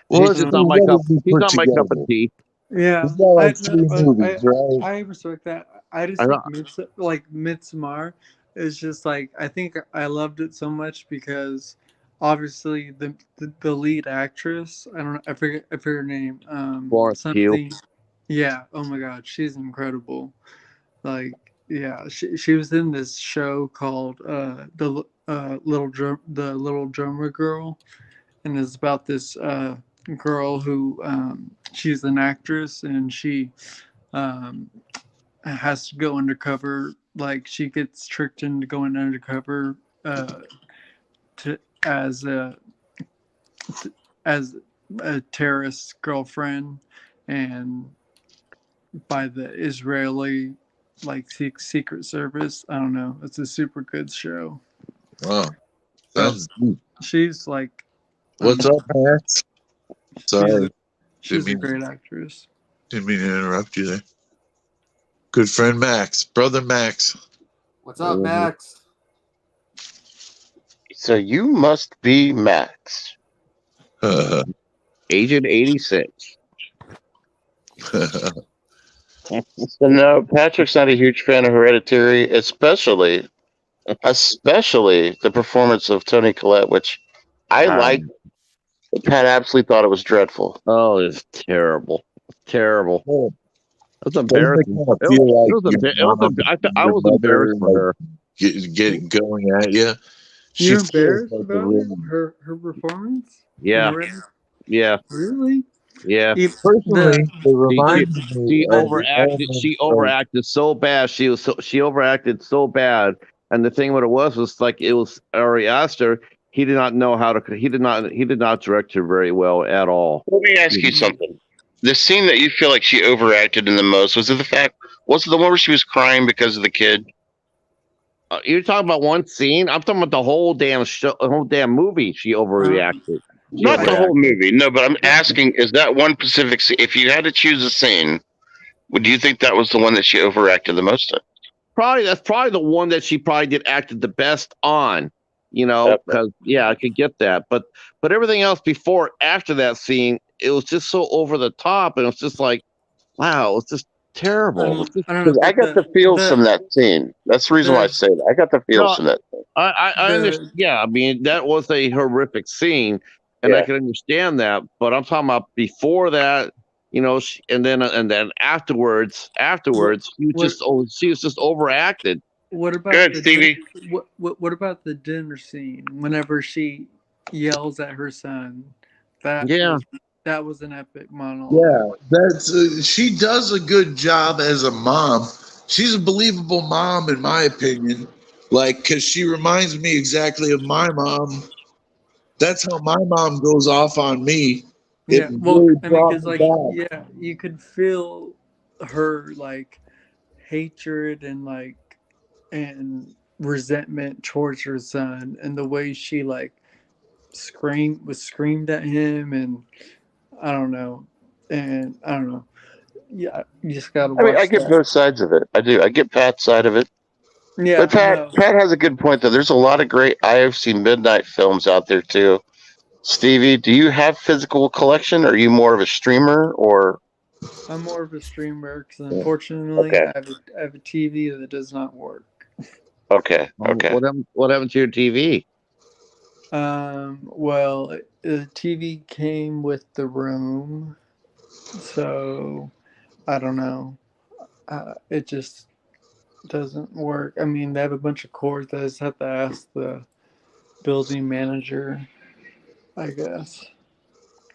B: he's not my cup of tea.
H: yeah,
A: He's got like
H: I-
A: 3 movies, right?
H: I respect that. I just
B: I
H: think Midsommar is just like, I think I loved it so much because obviously the lead actress, I don't know, I forget her name.
B: Florence Pugh.
H: Something. Yeah. Oh my God, she's incredible. Like, yeah, she was in this show called the Little Drummer Girl, and it's about this girl who she's an actress, and she has to go undercover. Like, she gets tricked into going undercover as a terrorist girlfriend, and by the Israeli secret service. I don't know. It's a super good show.
A: Wow. Sounds deep.
H: She's like,
A: What's up, Max? Sorry.
H: she's a
A: Didn't
H: great actress.
A: mean to interrupt you there. Good friend Max. Brother Max.
E: What's up, Max?
F: So you must be Max.
B: Agent 86.
F: So no, Patrick's not a huge fan of Hereditary, especially the performance of Toni Collette, which I liked. Pat absolutely thought it was dreadful.
B: Oh, it's terrible. Terrible. It was embarrassing. I was embarrassed for her.
A: Getting going at you.
H: You're embarrassed about her performance?
B: Yeah.
H: Yeah.
B: Yeah.
H: Really?
B: Yeah.
A: Personally, it reminds me
B: She overacted. She overacted so bad. She overacted so bad. And the thing what it was like it was Ari Aster. He did not know how to. He did not direct her very well at all.
F: Let me ask you something. The scene that you feel like she overacted in the most was it the one where she was crying because of the kid?
B: You're talking about one scene. I'm talking about the whole damn show, the whole damn movie. She overreacted.
F: Not the whole movie, no. But I'm asking: is that one specific scene? If you had to choose a scene, would you think that was the one that she overacted the most in?
B: that's probably the one that she probably acted the best on. Because I could get that, but everything else before after that scene, it was just so over the top, and it's just like, wow, it's just terrible. It's just,
H: I don't know,
F: I
H: but
F: got the feels from that scene. That's the reason why I say that. I got the feels
B: no,
F: from that scene.
B: I understand. Yeah, I mean that was a horrific scene, and I can understand that. But I'm talking about before that, and then afterwards, she was just overacted.
H: What about
F: Good,
H: the
F: Stevie.
H: what about the dinner scene? Whenever she yells at her son, that
B: Yeah.
H: was an epic monologue.
A: Yeah, that's she does a good job as a mom. She's a believable mom, in my opinion. Like, because she reminds me exactly of my mom. That's how my mom goes off on me. It
H: Yeah, well,
A: really
H: I mean,
A: brought
H: because
A: me
H: like,
A: back.
H: yeah, you could feel her like hatred and resentment towards her son, and the way she like screamed at him, and I don't know, and I don't know. Yeah, you just gotta
F: I mean, I
H: watch
F: get
H: that.
F: both sides of it. I do. I get Pat's side of it.
H: Yeah,
F: But Pat
H: no,
F: has a good point though. There's a lot of great IFC Midnight films out there too. Stevie, do you have physical collection? Are you more of a streamer or?
H: I'm more of a streamer because unfortunately
F: Okay.
H: I have a TV that does not work.
F: Okay.
B: What happened to your TV?
H: Well, the TV came with the room, so I don't know. It just doesn't work. I mean, they have a bunch of cords. I just have to ask the building manager, I guess,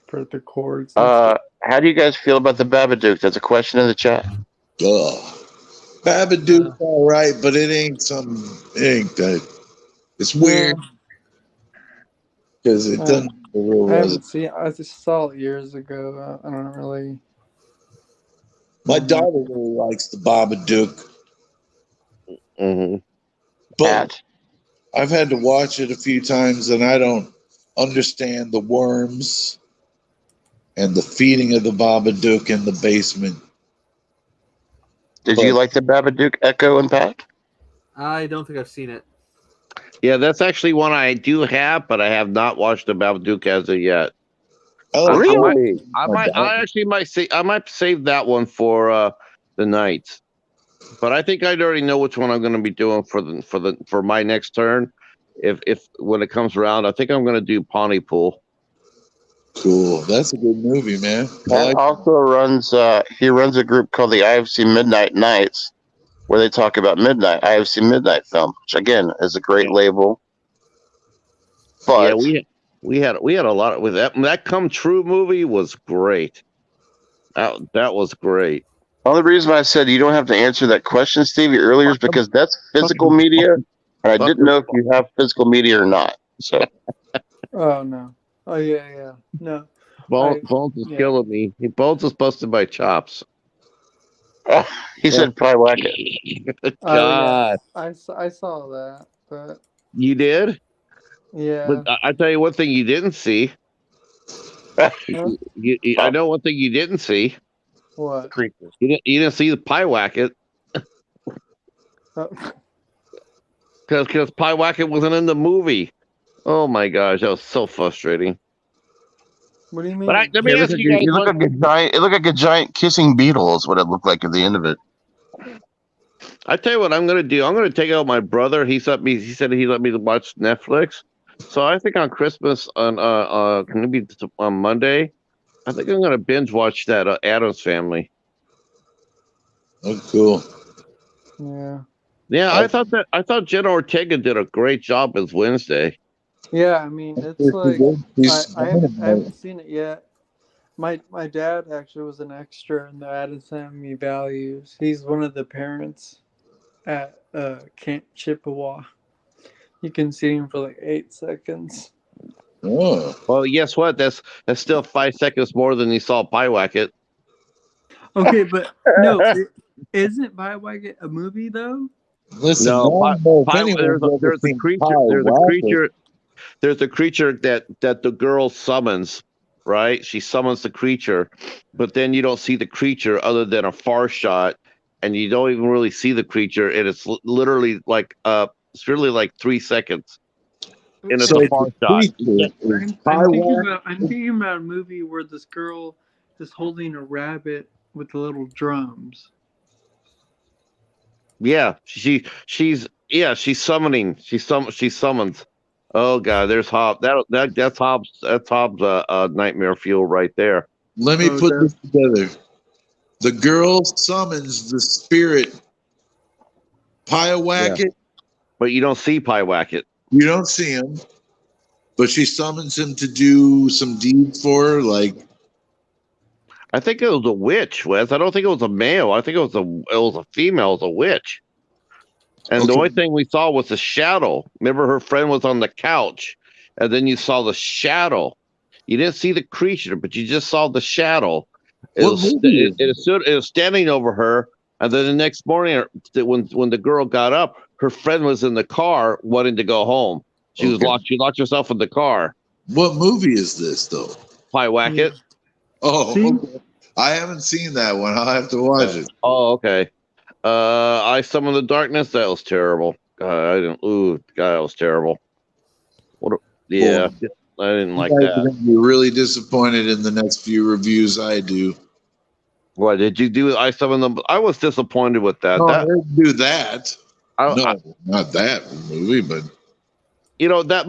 H: for the cords and stuff.
F: How do you guys feel about the Babadook? That's a question in the chat.
A: Ugh. Babadook's all right, but it ain't good. It's weird because it doesn't have a real
H: I haven't
A: resume.
H: seen. I just saw it years ago. I don't really.
A: My daughter really likes the Babadook,
B: Mm-hmm.
A: but I've had to watch it a few times, and I don't understand the worms and the feeding of the Babadook in the basement.
F: Did you like the Babadook, Echo and Pat?
E: I don't think I've seen it.
B: Yeah, that's actually one I do have, but I have not watched the Babadook as of yet.
A: Oh,
F: really?
B: I might save that one for the night. But I think I already know which one I'm going to be doing for my next turn. If when it comes around, I think I'm going to do Pontypool.
A: Cool. That's a good movie, man.
F: Pat also runs. He runs a group called the IFC Midnight Nights, where they talk about IFC Midnight film, which again is a great label. But
B: yeah, we had a lot with that. That Come True movie was great. That was great.
F: the only reason why I said you don't have to answer that question, Stevie, earlier is because that's physical media, and I didn't know if you have physical media or not. So.
H: Oh no. Oh yeah. No.
B: Bones is killing me. Bones is busting my chops.
F: He said probably whack it.
B: God.
H: I saw that, but
B: You did?
H: yeah.
B: But I tell you one thing you didn't see. I know one thing you didn't see.
H: What?
B: You didn't see the Pie Wacket. Because Pie Wacket wasn't in the movie. Oh my gosh, that was so frustrating.
H: What do you mean?
B: But let me ask you guys.
F: It looked like a giant kissing beetle is what it looked like at the end of it.
B: I tell you what I'm gonna do. I'm gonna take out my brother. He said he let me watch Netflix. So I think on Christmas can it be on Monday? I think I'm gonna binge watch that Addams Family.
A: Oh, cool.
H: Yeah.
B: Yeah, I thought Jenna Ortega did a great job as Wednesday.
H: Yeah, I mean it's like I haven't seen it yet. My dad actually was an extra in the Addams Family Values. He's one of the parents at Camp Chippewa. You can see him for like 8 seconds.
A: Oh.
B: Well, guess what? That's still 5 seconds more than you saw Pie Wacket.
H: Okay, but no, isn't Pie Wacket a movie though?
A: Listen,
B: No, there's a creature. There's a creature that the girl summons, right? She summons the creature, but then you don't see the creature other than a far shot, and you don't even really see the creature, and it's literally like it's really like 3 seconds, and it's
A: So
B: a far shot.
H: I'm thinking about a movie where this girl is holding a rabbit with the little drums.
B: Yeah, she's summoning. She summons. Oh god, there's Hobbs. That's Hobbs. That's Hobbs. Nightmare fuel right there.
A: Let me put this together. The girl summons the spirit Pyewacket.
B: But you don't see Pyewacket.
A: You don't see him, but she summons him to do some deeds for her. Like,
B: I think it was a witch, Wes. I don't think it was a male. I think it was a female. It was a witch. And the only thing we saw was the shadow. Remember, her friend was on the couch, and then you saw the shadow. You didn't see the creature, but you just saw the shadow. It was standing over her, and then the next morning, when the girl got up, her friend was in the car wanting to go home. She locked herself in the car.
A: What movie is this, though?
B: Pyewacket.
A: Oh, okay. I haven't seen that one. I'll have to watch it.
B: Oh, okay. I Summon the Darkness. That was terrible. I didn't. Ooh, God, that was terrible. Yeah, I didn't like that.
A: You're gonna be really disappointed in the next few reviews I do.
B: What did you do? I Summon them. I was disappointed with that.
A: I didn't do that. Not that movie, but
B: that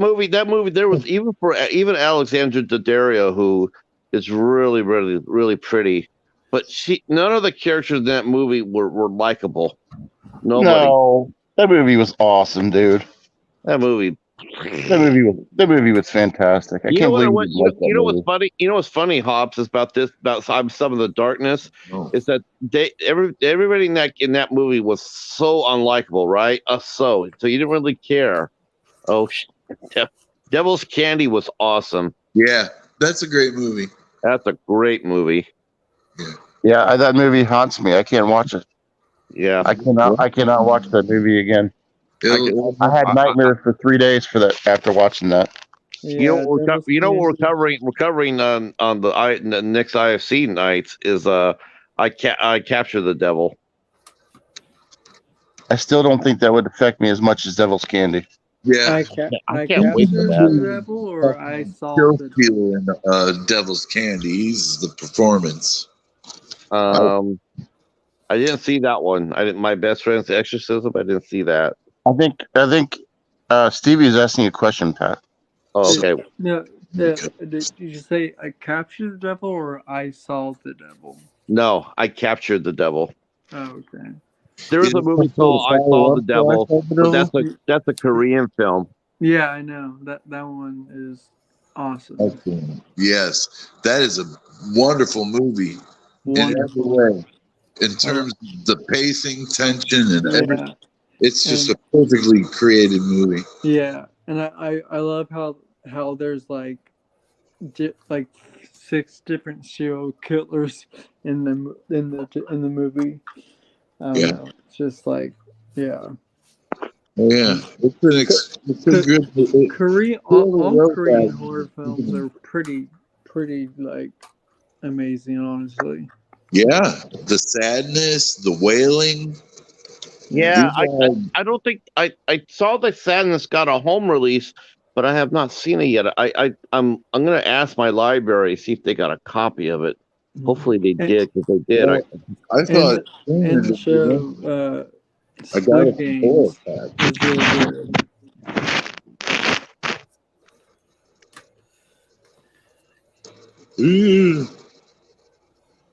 B: movie. There was even Alexandra Daddario, who is really, really, really pretty. But none of the characters in that movie were likable. Nobody.
F: No, that movie was awesome, dude.
B: That movie
F: was fantastic. I can't believe
B: you know what's funny? You know what's funny, Hobbs, is about Some of the Darkness is that everybody in that movie was so unlikable, right? So you didn't really care. Oh, Devil's Candy was awesome.
A: Yeah, that's a great movie.
B: That's a great movie.
F: Yeah, that movie haunts me. I can't watch it.
B: Yeah,
F: I cannot watch that movie again. I had nightmares for 3 days for that after watching that.
B: Yeah, we're covering on the next IFC nights is I Capture the Devil.
F: I still don't think that would affect me as much as Devil's Candy.
A: Yeah,
H: I
B: can't wait for that.
H: The Devil, or I saw the
A: in Devil's Candy. He's the performance.
B: I didn't see that one. My best friend's exorcism. I didn't see that.
F: I think Stevie's asking a question, Pat.
B: Oh, okay.
H: No, did you say I captured the devil or I saw the devil?
B: No, I Captured the Devil.
H: Oh, okay.
B: There is a movie called I Saw the Devil, but that's a Korean film.
H: Yeah, I know that one is awesome.
A: Excellent. Yes, that is a wonderful movie in every way. In terms of the pacing, tension, and everything. It's just a perfectly created movie.
H: Yeah, and I love how there's like 6 different serial killers in the movie. It's just like
A: Yeah, it's a good.
H: Korean all Korean horror films are pretty like amazing, honestly.
A: Yeah, the sadness, the wailing.
B: Yeah, I don't think I saw the Sadness got a home release, but I have not seen it yet. I'm gonna ask my library, see if they got a copy of it. Hopefully they did, because they did.
A: I thought
H: and the show Squid Games is really
A: good.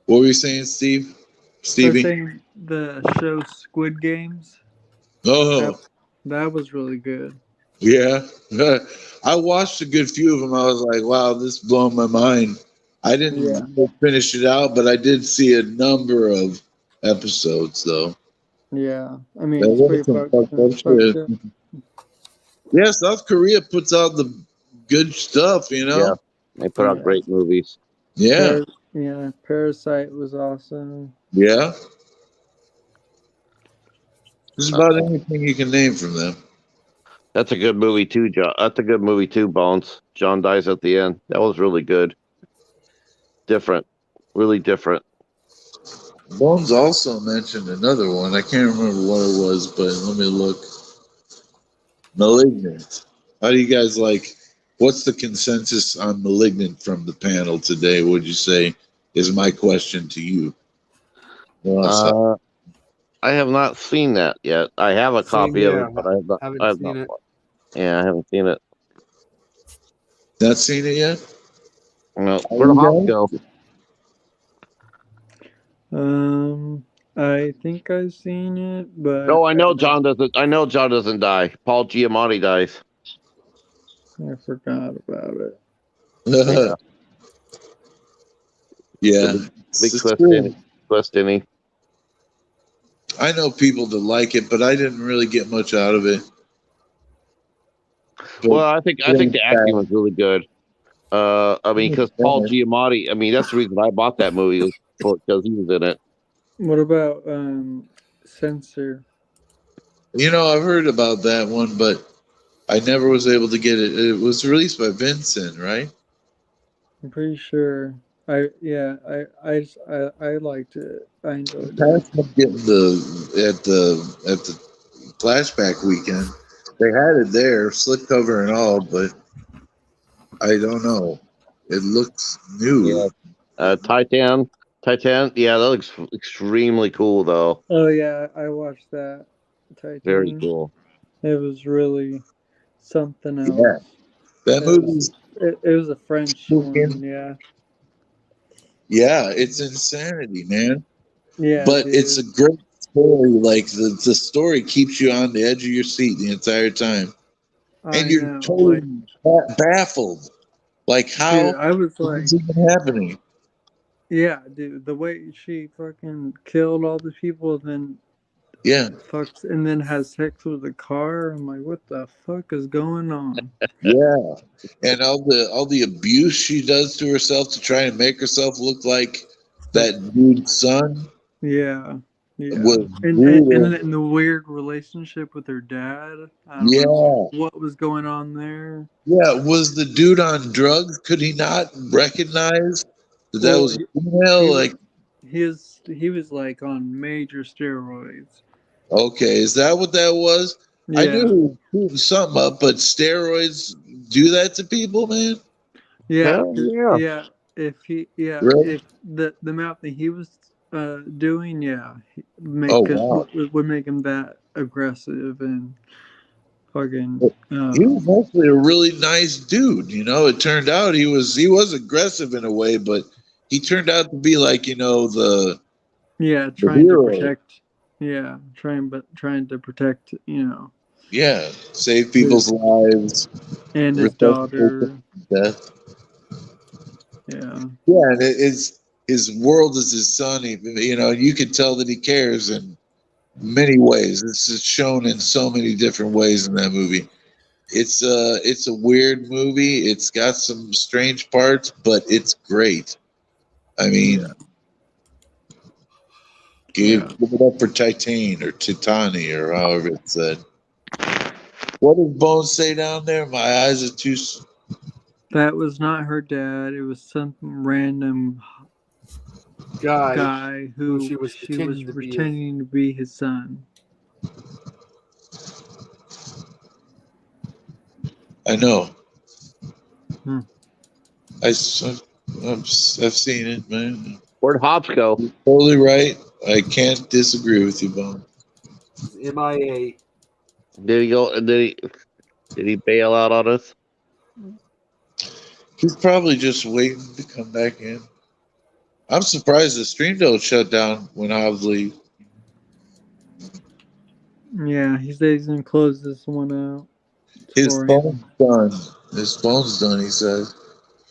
A: What were you saying, Stevie?
H: I was saying the show Squid Games.
A: Oh,
H: that was really good.
A: Yeah, I watched a good few of them. I was like, "Wow, this blew my mind." I didn't finish it out, but I did see a number of episodes, though.
H: Yeah, I mean, it's pretty fucked up.
A: Yeah, South Korea puts out the good stuff, you know.
B: Yeah, they put out great movies.
A: Yeah.
H: Parasite was awesome.
A: Yeah. Just about anything you can name from them.
B: That's a good movie too, John. That's a good movie too, Bones. John dies at the end. That was really good. Different. Really different.
A: Bones also mentioned another one. I can't remember what it was, but let me look. Malignant. How do you guys like? What's the consensus on Malignant from the panel today? Would you say is my question to you?
B: I have not seen that yet. I have a copy of it, but I have not.
E: Haven't
B: I have
E: seen
B: not.
E: it.
B: Yeah, I haven't seen it.
A: Not seen it yet?
B: No, where the hops go?
H: I think I've seen it, but
B: No, I know John doesn't. I know John doesn't die. Paul Giamatti dies.
H: I forgot about it.
B: Yeah,
A: Yeah.
B: big
A: It's
B: twist
A: true.
B: in it. Twist in it.
A: I know people that like it, but I didn't really get much out of it. But
B: Well, I think the acting was really good. I mean, because Paul
A: Yeah.
B: Giamatti. I mean, that's the reason I bought that movie was because he was in it.
H: What about Censor?
A: You know, I've heard about that one, but I never was able to get it. It was released by Vincent, right?
H: I'm pretty sure. I liked it. I enjoyed it.
A: Past getting at the flashback weekend, they had it there, slipcover and all, but I don't know. It looks new.
B: Titan. Yeah, that looks extremely cool, though.
H: Oh yeah, I watched that.
B: Very
H: Titan.
B: cool.
H: It was really something else.
A: Yeah, that
H: It
A: movie's
H: was a French one. Yeah.
A: yeah, it's insanity, man.
H: Yeah,
A: But
H: dude.
A: it's a great story. Like the story keeps you on the edge of your seat the entire time,
H: I
A: and you're
H: know.
A: totally
H: Like,
A: baffled. Like
H: dude,
A: how
H: I was
A: is
H: like,
A: this even happening?
H: yeah, dude, the way she fucking killed all the people, then
A: Yeah,
H: fucks, and then has sex with a car. I'm like, what the fuck is going on?
A: yeah, and all the abuse she does to herself to try and make herself look like that dude's son
H: Yeah, yeah,
A: was
H: and
A: brutal.
H: then the weird relationship with her dad. I don't know
A: Yeah,
H: what was going on there.
A: yeah. Was the dude on drugs? Could he not recognize that that
H: Well,
A: was a female? Like,
H: he was like on major steroids.
A: okay, is that what that was? I knew
H: Yeah,
A: he was shooting something up, but steroids do that to people, man.
H: yeah,
B: Hell yeah.
H: yeah.
A: Really?
H: If the amount that he was doing, yeah,
A: Oh
H: make
A: wow.
H: would make him that aggressive and fucking.
A: He was actually a really nice dude. You know, it turned out he was aggressive in a way, but he turned out to be like
H: Yeah,
A: the
H: trying to
A: hero.
H: protect. Yeah, trying to protect.
A: Yeah, save
H: His
A: people's lives,
H: and his
A: resuscitate
H: daughter.
A: them from death.
H: Yeah,
A: Yeah, and his world is his son. You can tell that he cares in many ways. This is shown in so many different ways in that movie. It's a weird movie. It's got some strange parts, but it's great. I mean,
H: yeah, yeah.
A: give it up for Titan or Titani or however it's said. What does Bones say down there? My eyes are too.
H: That was not her dad. It was some random guy
E: who
H: who
E: she was
H: she was
E: pretending to be.
H: pretending to be his son.
A: I know.
H: Hmm.
A: I've seen it, man.
B: Where'd hops go?
A: You're totally right. I can't disagree with you, Bones.
E: MIA.
B: Did he go? Did he bail out on us?
A: He's probably just waiting to come back in. I'm surprised the stream don't shut down when Hobbs leaves.
H: Yeah, he said he's gonna close this one out.
A: His
H: for
A: phone's
H: him.
A: done. His phone's done, he says.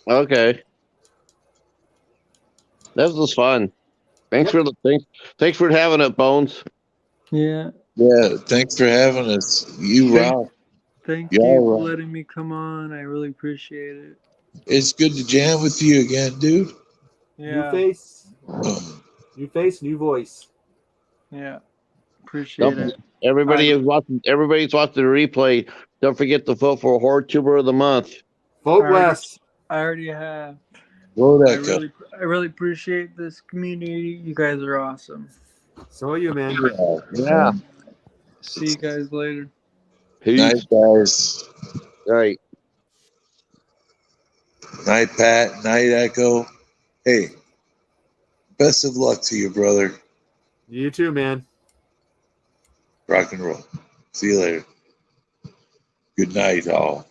B: Okay, that was fun. Thanks for thanks for having it, Bones.
H: Yeah.
A: Yeah, thanks for having us. You rock.
H: Thank
A: Y'all
H: you for
A: rock.
H: letting me come on. I really appreciate it.
A: It's good to jam with you again, dude.
H: Yeah.
E: New face, new voice.
H: Yeah. Appreciate it.
B: Everybody's watching the replay. Don't forget to vote for Horror Tuber of the Month.
E: Vote less.
H: I already have.
A: Roll
H: I
A: that
H: really appreciate this community. You guys are awesome.
E: So are you, man.
B: Yeah.
H: See you guys later.
B: Peace.
A: Night, guys.
B: Right.
A: Night, Pat. Night, Echo. Hey, best of luck to you, brother.
E: You too, man.
A: Rock and roll. See you later. Good night, all.